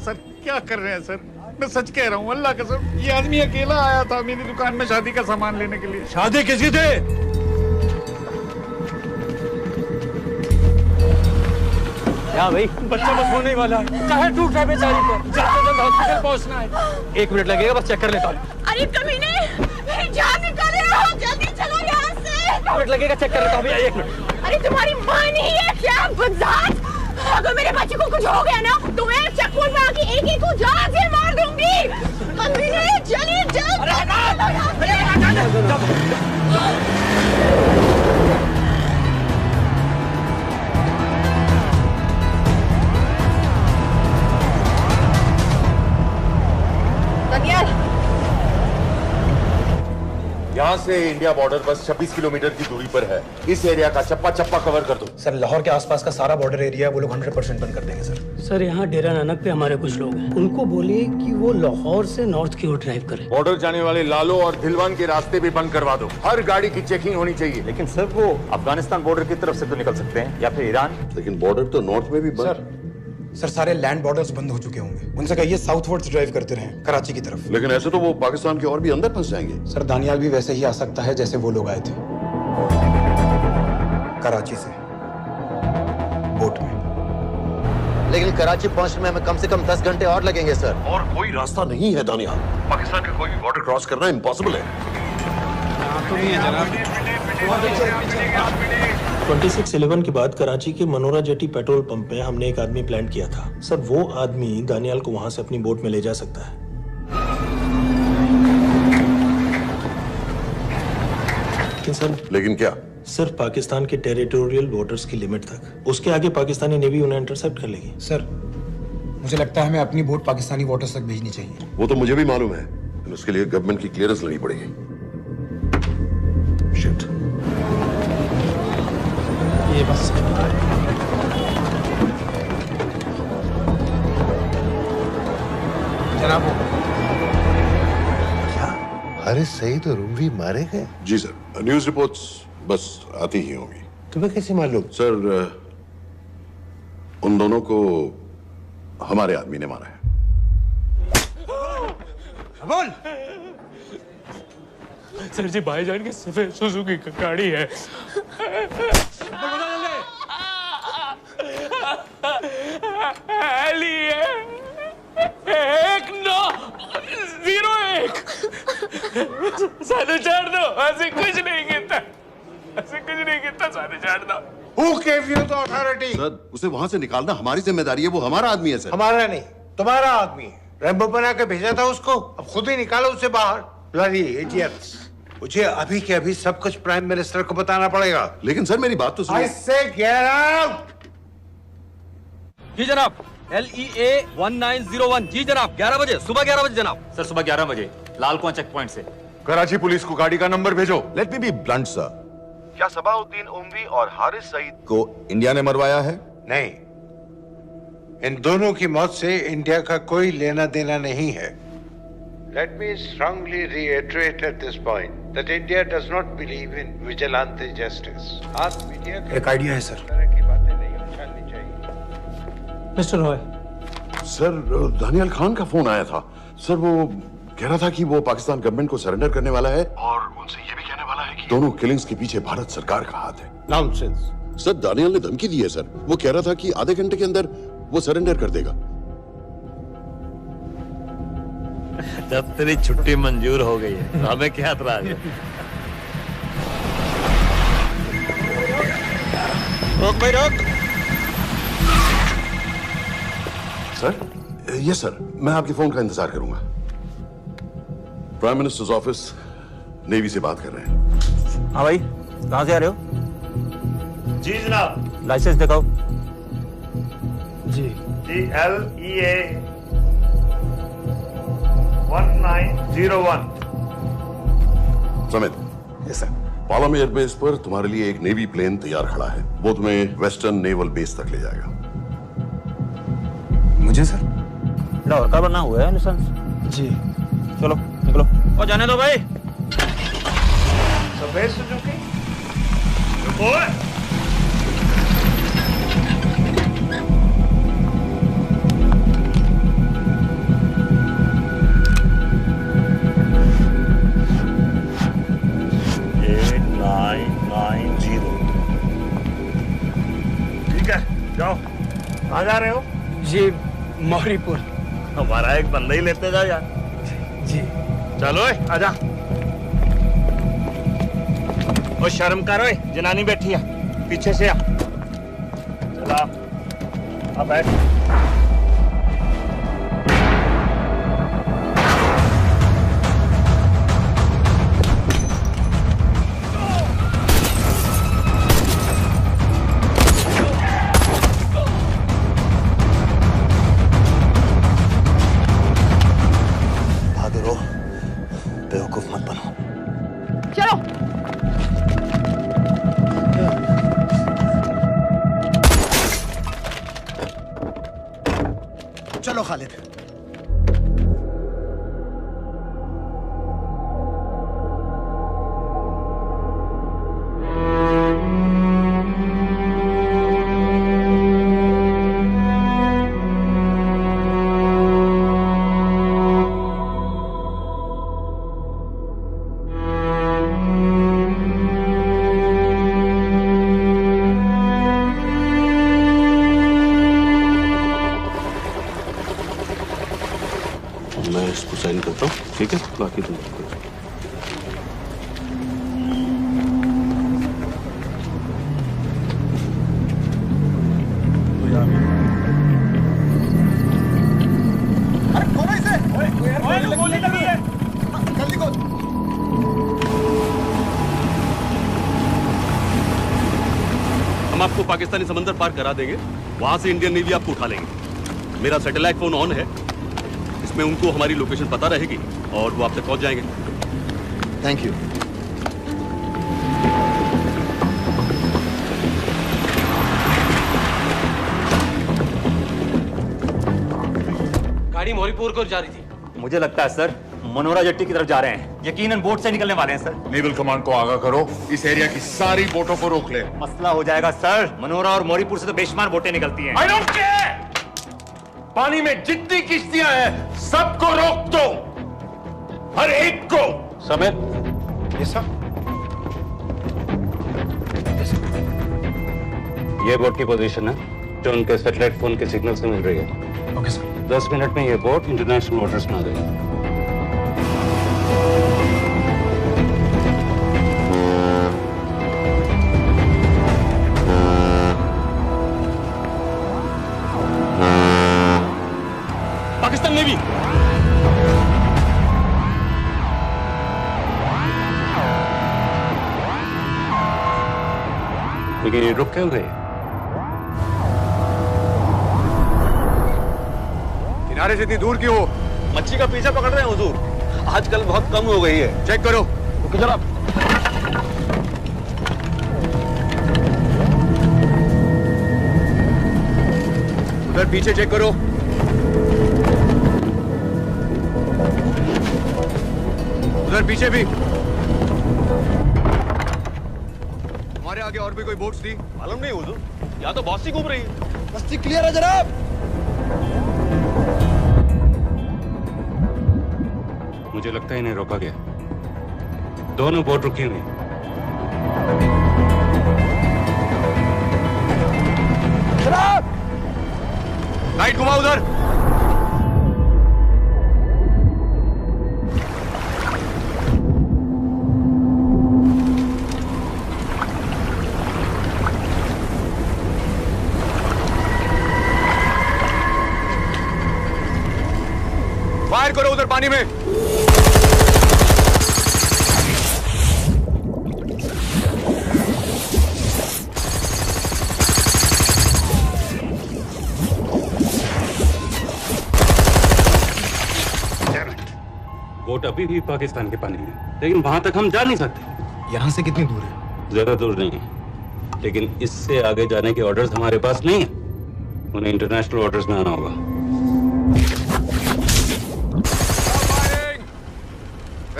सर क्या कर रहे हैं सर? मैं सच कह रहा हूँ, अल्लाह कसम, ये आदमी अकेला आया था मेरी दुकान में शादी का सामान लेने के लिए। शादी किसी थे? क्या भाई? बच्चा बस होने वाला है, चाहे टूट है बेचारी पर, जल्द से जल्द हॉस्पिटल पहुंचना है। 1 मिनट लगेगा, बस चेक कर लेता हूँ। अरे कमीने, मेरी जान निकाल रहे हो, जल्दी चलो यहाँ से। 1 मिनट लगेगा, चेक कर लेता हूँ भैया, 1 मिनट। अरे तुम्हारी माँ नहीं है क्या बदजात? अगर मेरे बच्चे को कुछ हो गया ना तो मैं चक्कू में आके एक को जान से मार दूंगी। कमीने चलिए जल्द। दनियाल, यहाँ से इंडिया बॉर्डर बस 26 किलोमीटर की दूरी पर है। इस एरिया का चप्पा चप्पा कवर कर दो। सर लाहौर के आसपास का सारा बॉर्डर एरिया वो लोग 100% बंद कर देंगे सर। सर यहाँ डेरा नानक पे हमारे कुछ लोग हैं, उनको बोलिए कि वो लाहौर से नॉर्थ की ओर ड्राइव करें। बॉर्डर जाने वाले लालो और दिलवान के रास्ते भी बंद करवा दो। हर गाड़ी की चेकिंग होनी चाहिए। लेकिन सर वो अफगानिस्तान बॉर्डर की तरफ से तो निकल सकते हैं, या फिर ईरान। लेकिन बॉर्डर तो नॉर्थ में भी बंद। सर सारे लैंड बॉर्डर्स बंद हो चुके होंगे, उनसे कहिए साउथवर्ड्स ड्राइव करते रहें कराची की तरफ। लेकिन ऐसे तो वो पाकिस्तान के और भी अंदर फंस जाएंगे। सर दानियाल भी वैसे ही आ सकता है जैसे वो लोग आए थे, कराची से बोट में। लेकिन कराची पहुंचने में हमें कम से कम 10 घंटे और लगेंगे सर। और कोई रास्ता नहीं है दानियाल, पाकिस्तान का कोई भी बॉर्डर क्रॉस करना इम्पॉसिबल है। तो नहीं है जनाब। 26/11 के बाद कराची के मनोरा जेटी पेट्रोल पंप में हमने एक आदमी प्लान किया था। सर, वो आदमी दानियाल को वहां से अपनी बोट में ले जा सकता है। लेकिन क्या? सिर्फ पाकिस्तान के टेरिटोरियल बॉर्डर्स की लिमिट तक। उसके आगे पाकिस्तानी नेवी उन्हें इंटरसेप्ट कर लेगी। सर, मुझे लगता है हमें अपनी बोट पाकिस्तानी वाटर्स तक भेजनी चाहिए। वो तो मुझे भी मालूम है, लेकिन उसके लिए गवर्नमेंट की क्लियरेंस लेनी पड़ेगी। शिट। ये बस जनाब, क्या हारिस सईद और उमवी मारे गए? जी सर, न्यूज़ रिपोर्ट्स बस आती ही होंगी। तुम्हें कैसे मालूम? सर, उन दोनों को हमारे आदमी ने मारा है। बोल। सर जी, भाईजान की सफेद सुजुकी की गाड़ी है। एली है 1901। सानू छोड़ दो, ऐसे कुछ नहीं कहता, ऐसे कुछ नहीं कहता, सानू छोड़ दो। Who gave you the authority? Sir, उसे वहां से निकालना हमारी जिम्मेदारी है, वो हमारा आदमी है सर। हमारा नहीं, तुम्हारा आदमी है। रैम्बो बना के भेजा था उसको, अब खुद ही निकालो उसे बाहर। Bloody idiots! मुझे अभी के अभी सब कुछ प्राइम मिनिस्टर को बताना पड़ेगा। लेकिन सर, मेरी बात तो सुनो। I say get out! जी जनाब, LEA 1901। जी जनाब, 11 बजे, सुबह 11 बजे जनाब। सर, सुबह 11 बजे लाल कुआं चेक पॉइंट से। कराची पुलिस को गाड़ी का नंबर भेजो। Let me be blunt sir, क्या सबाउद्दीन उमवी और हारिस सईद को इंडिया ने मरवाया है? नहीं, इन दोनों की मौत से इंडिया का कोई लेना देना नहीं है। Let me strongly reiterate at this point that India does not believe in vigilante justice. आप मीडिया एक आइडिया है सर। की बातें नहीं उछालनी चाहिए। मिस्टर रॉय। सर, दानियाल खान का फोन आया था। सर, वो कह रहा था कि वो पाकिस्तान गवर्नमेंट को सरेंडर करने वाला है और उनसे ये भी कहने वाला है कि दोनों किलिंग्स के पीछे भारत सरकार का हाथ है। Nonsense. सर, दानियाल ने धमकी दी है सर। वो कह रहा था कि आधे घंटे के अंदर वो सरेंडर कर देगा। जब तेरी छुट्टी मंजूर हो गई है, हमें क्या एतराज है? रोक भाई, रोक। सर, यस सर, मैं आपके फोन का इंतजार करूंगा। प्राइम मिनिस्टर्स ऑफिस नेवी से बात कर रहे हैं। हाँ भाई, कहाँ से आ रहे हो? जी जनाब। लाइसेंस दिखाओ। जी। LEA 1901। Samit. Yes sir. Palam airbase पर तुम्हारे लिए एक नेवी प्लेन तैयार खड़ा है। वो तुम्हें वेस्टर्न नेवल बेस तक ले जाएगा। मुझे सर? लाहौर का बना हुआ है लाइसेंस। जी। चलो निकलो। और जाने दो भाई। सफेद सुजुकी। रुको। जाओ। कहाँ जा रहे हो? जी, मौरीपुर। हमारा एक बंदा ही लेते जाओ यार। जी। चलो आजा। ओ शर्म करो, जनानी बैठी है, पीछे से आ। चला, अब बैठ। बेवकूफ मत बनो। चलो। चलो खालिद। साइन करता हूँ, ठीक है? बाकी तुम हरामी। अरे खोलो इसे। ओए गोली लगी है। जल्दी खोल। हम आपको पाकिस्तानी समंदर पार करा देंगे, वहां से इंडियन नेवी आपको उठा लेंगे। मेरा सैटेलाइट फोन ऑन है, इसमें उनको हमारी लोकेशन पता रहेगी और वो आप तक पहुंच जाएंगे। Thank you. गाड़ी मोरीपुर को जा रही थी। मुझे लगता है सर मनोरा जेट्टी की तरफ जा रहे हैं, यकीनन बोट से निकलने वाले हैं सर। नेवल कमांड को आगाह करो, इस एरिया की सारी बोटों को रोक ले। मसला हो जाएगा सर, मनोरा और मोरीपुर से तो बेशुमार बोटें निकलती हैं। I don't care! पानी में जितनी किश्तियां हैं सबको रोक दो, हर एक को। समेत ये सब ये बोट की पोजीशन है जो उनके सैटेलाइट फोन के सिग्नल से मिल रही है। Okay sir. 10 मिनट में ये बोट इंटरनेशनल वाटर्स में आ जाएगी। पाकिस्तान नेवी लेकिन ये रुक क्यों गए? किनारे से इतनी दूर क्यों हो? मच्छी का पीछा पकड़ रहे हैं हुजूर, आजकल बहुत कम हो गई है। चेक करो। रुको जरा। उधर पीछे चेक करो। उधर पीछे भी। हमारे आगे और भी कोई बोट्स थी? मालूम नहीं हुजूर, यहाँ तो बहुत सी घूम रही है। बस्ती क्लियर है जनाब। मुझे लगता है इन्हें रोका गया। दोनों बोट रुकी हुई। जनाब लाइट घुमाओ उधर। फायर करो उधर पानी में। बोट अभी भी पाकिस्तान के पानी में, लेकिन वहां तक हम जा नहीं सकते। यहाँ से कितनी दूर है? ज्यादा दूर नहीं है, लेकिन इससे आगे जाने के ऑर्डर्स हमारे पास नहीं है। उन्हें इंटरनेशनल वाटर्स में आना होगा।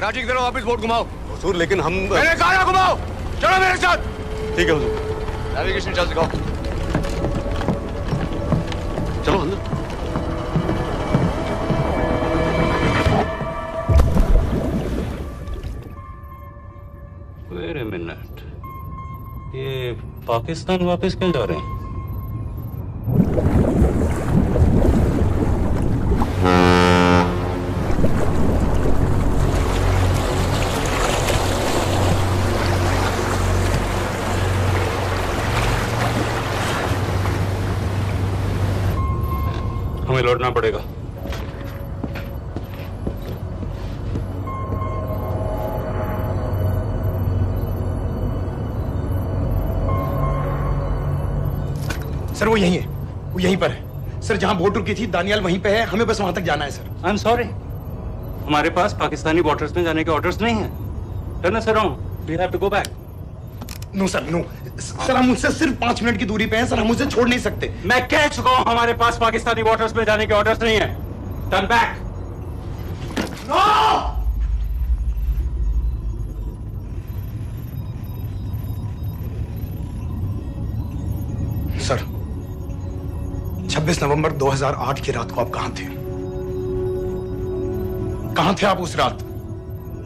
राजी की तरफ वापस बोट घुमाओ। हुजूर लेकिन हम मैंने कहा ना घुमाओ। चलो मेरे साथ। ठीक है हुजूर। नेविगेशन चार्ज दिखाओ। चलो अंदर। वेट अ मिनट, ये पाकिस्तान वापस क्यों जा रहे हैं? हमें लौटना पड़ेगा। सर वो यहीं है, वो यहीं पर है। सर जहां बोट रुकी थी दानियाल वहीं पे है, हमें बस वहां तक जाना है सर। आई एम सॉरी, हमारे पास पाकिस्तानी वाटर्स में जाने के ऑर्डर्स नहीं है। Turn us around, we have to go back. No sir no sir, हम मुझसे सिर्फ 5 मिनट की दूरी पे हैं सर, हम मुझे छोड़ नहीं सकते। मैं कह चुका हूं हमारे पास पाकिस्तानी वाटर्स में जाने के ऑर्डर्स नहीं है। Turn back. नो! सर 26 नवंबर 2008 की रात को आप कहां थे? कहां थे आप उस रात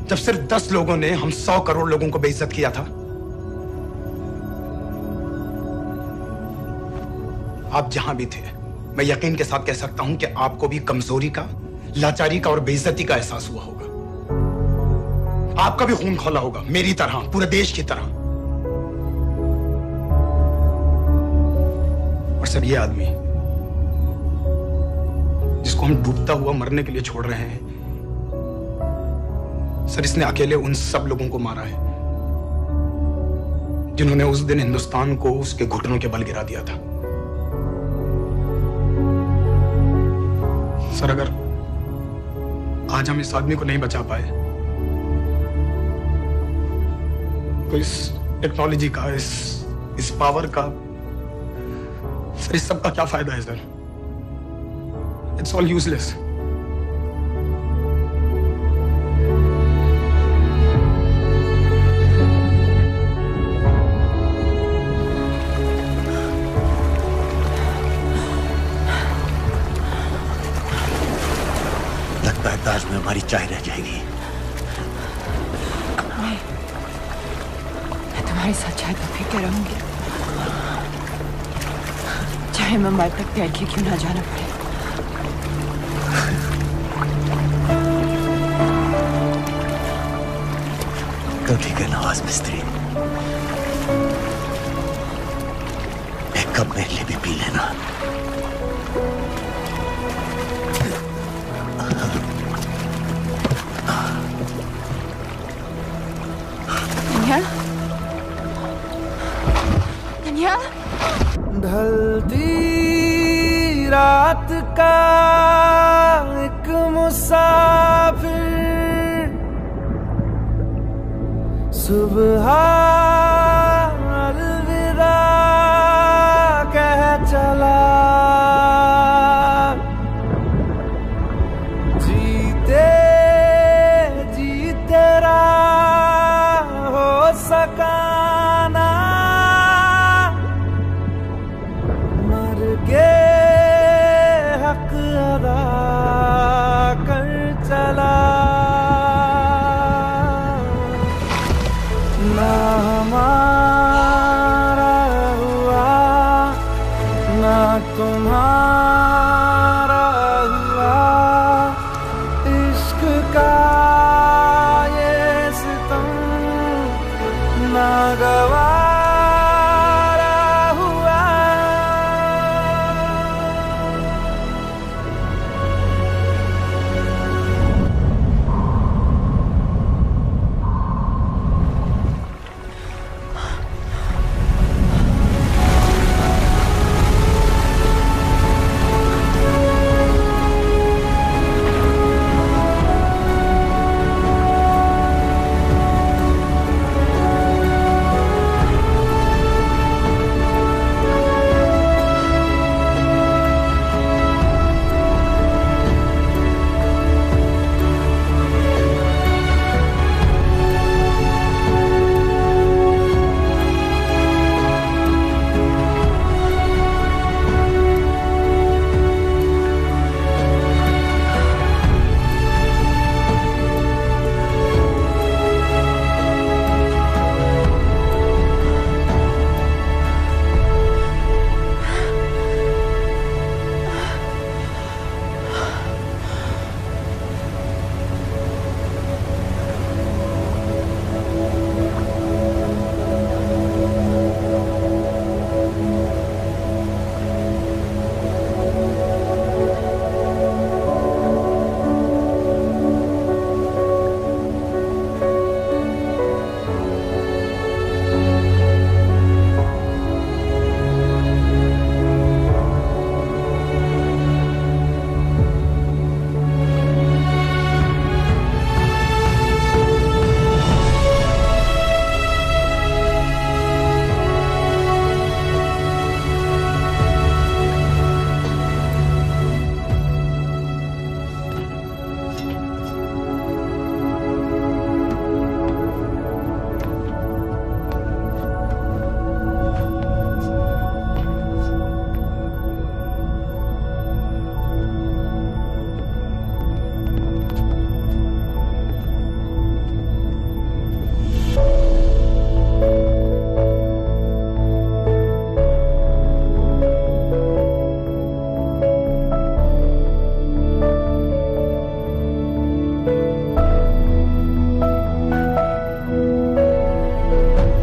जब सिर्फ 10 लोगों ने हम 100 करोड़ लोगों को बेइज्जत किया था? आप जहां भी थे, मैं यकीन के साथ कह सकता हूं कि आपको भी कमजोरी का, लाचारी का और बेइज्जती का एहसास हुआ होगा। आपका भी खून खौला होगा, मेरी तरह, पूरे देश की तरह। और सब ये आदमी इसको हम डूबता हुआ मरने के लिए छोड़ रहे हैं। सर, इसने अकेले उन सब लोगों को मारा है जिन्होंने उस दिन हिंदुस्तान को उसके घुटनों के बल गिरा दिया था। सर, अगर आज हम इस आदमी को नहीं बचा पाए तो इस टेक्नोलॉजी का, इस पावर का, सर, इस सब का क्या फायदा है सर? It's all useless. लगता है ताज में हमारी चाय रह जाएगी। मैं तुम्हारे साथ चाय तो पी के रहूंगी, चाहे मुंबई तक प्यार क्यों ना जाना पड़े। तो ठीक है नवाज मिस्त्री, एक कप मेरे लिए भी पी लेना। ढलती रात का एक मुसाफिर सुबह अलविदा कह चला, जीते जी तेरा हो सका ना, मर के हक अदा कर चला। ना हमारा हुआ ना तुम्हारा हुआ, इश्क का ये सितम ना गवारा हुआ।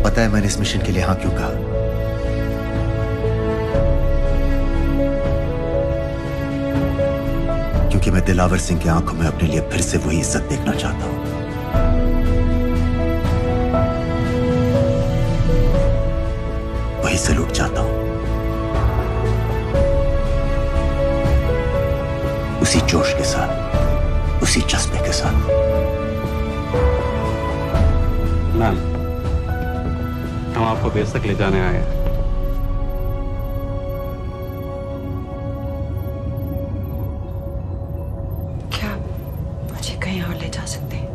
पता है मैंने इस मिशन के लिए हाँ क्यों कहा? क्योंकि मैं दिलावर सिंह की आंखों में अपने लिए फिर से वही इज्जत देखना चाहता हूं। वही सैल्यूट चाहता हूं, उसी जोश के साथ, उसी जज्बे के साथ। मैम, हम आपको बेस तक ले जाने आए हैं। क्या मुझे कहीं और ले जा सकते हैं?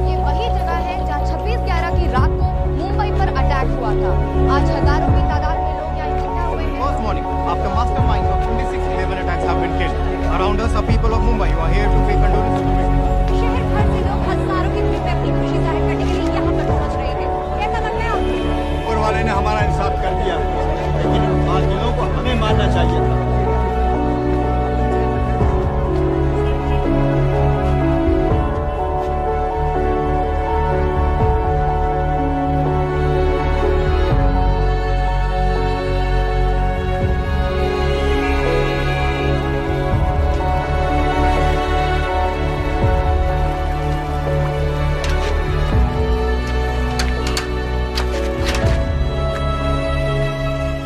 ये वही जगह है जहां 26/11 की रात को मुंबई पर अटैक हुआ था। आज हजारों की तादाद में लोग यहाँ इकट्ठा हुए हैं। First morning, after masterminds of 26/11 attacks have been killed, around us are people of Mumbai who are here to pay condolences to victims. शहर भर से लोग हजारों की भीड़ में अपनी खुशी जाहिर करने के लिए यहाँ पर पहुँच रहे थे। कैसा लगता है आपको? ऊपर वाले ने हमारा इंसाफ कर दिया, लेकिन उन कातिलों को हमें मारना चाहिए था।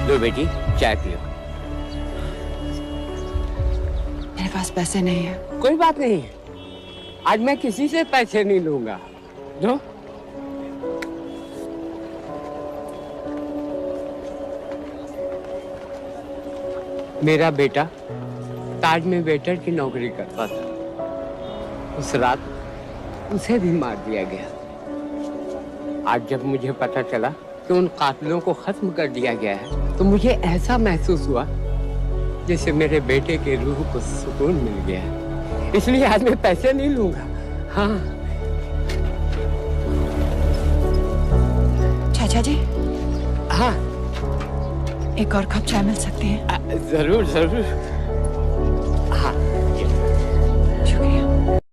लो बेटी, चाय पियो। मेरे पास पैसे नहीं है। कोई बात नहीं, आज मैं किसी से पैसे नहीं लूंगा। जो मेरा बेटा ताज में वेटर की नौकरी करता था। उस रात उसे भी मार दिया गया। आज जब मुझे पता चला कि उन कातिलों को खत्म कर दिया गया है, तो मुझे ऐसा महसूस हुआ जैसे मेरे बेटे के रूह को सुकून मिल गया है। इसलिए आज मैं पैसे नहीं लूंगा। हाँ चाचा जी। हाँ, एक और कप चाय मिल सकती है? जरूर जरूर।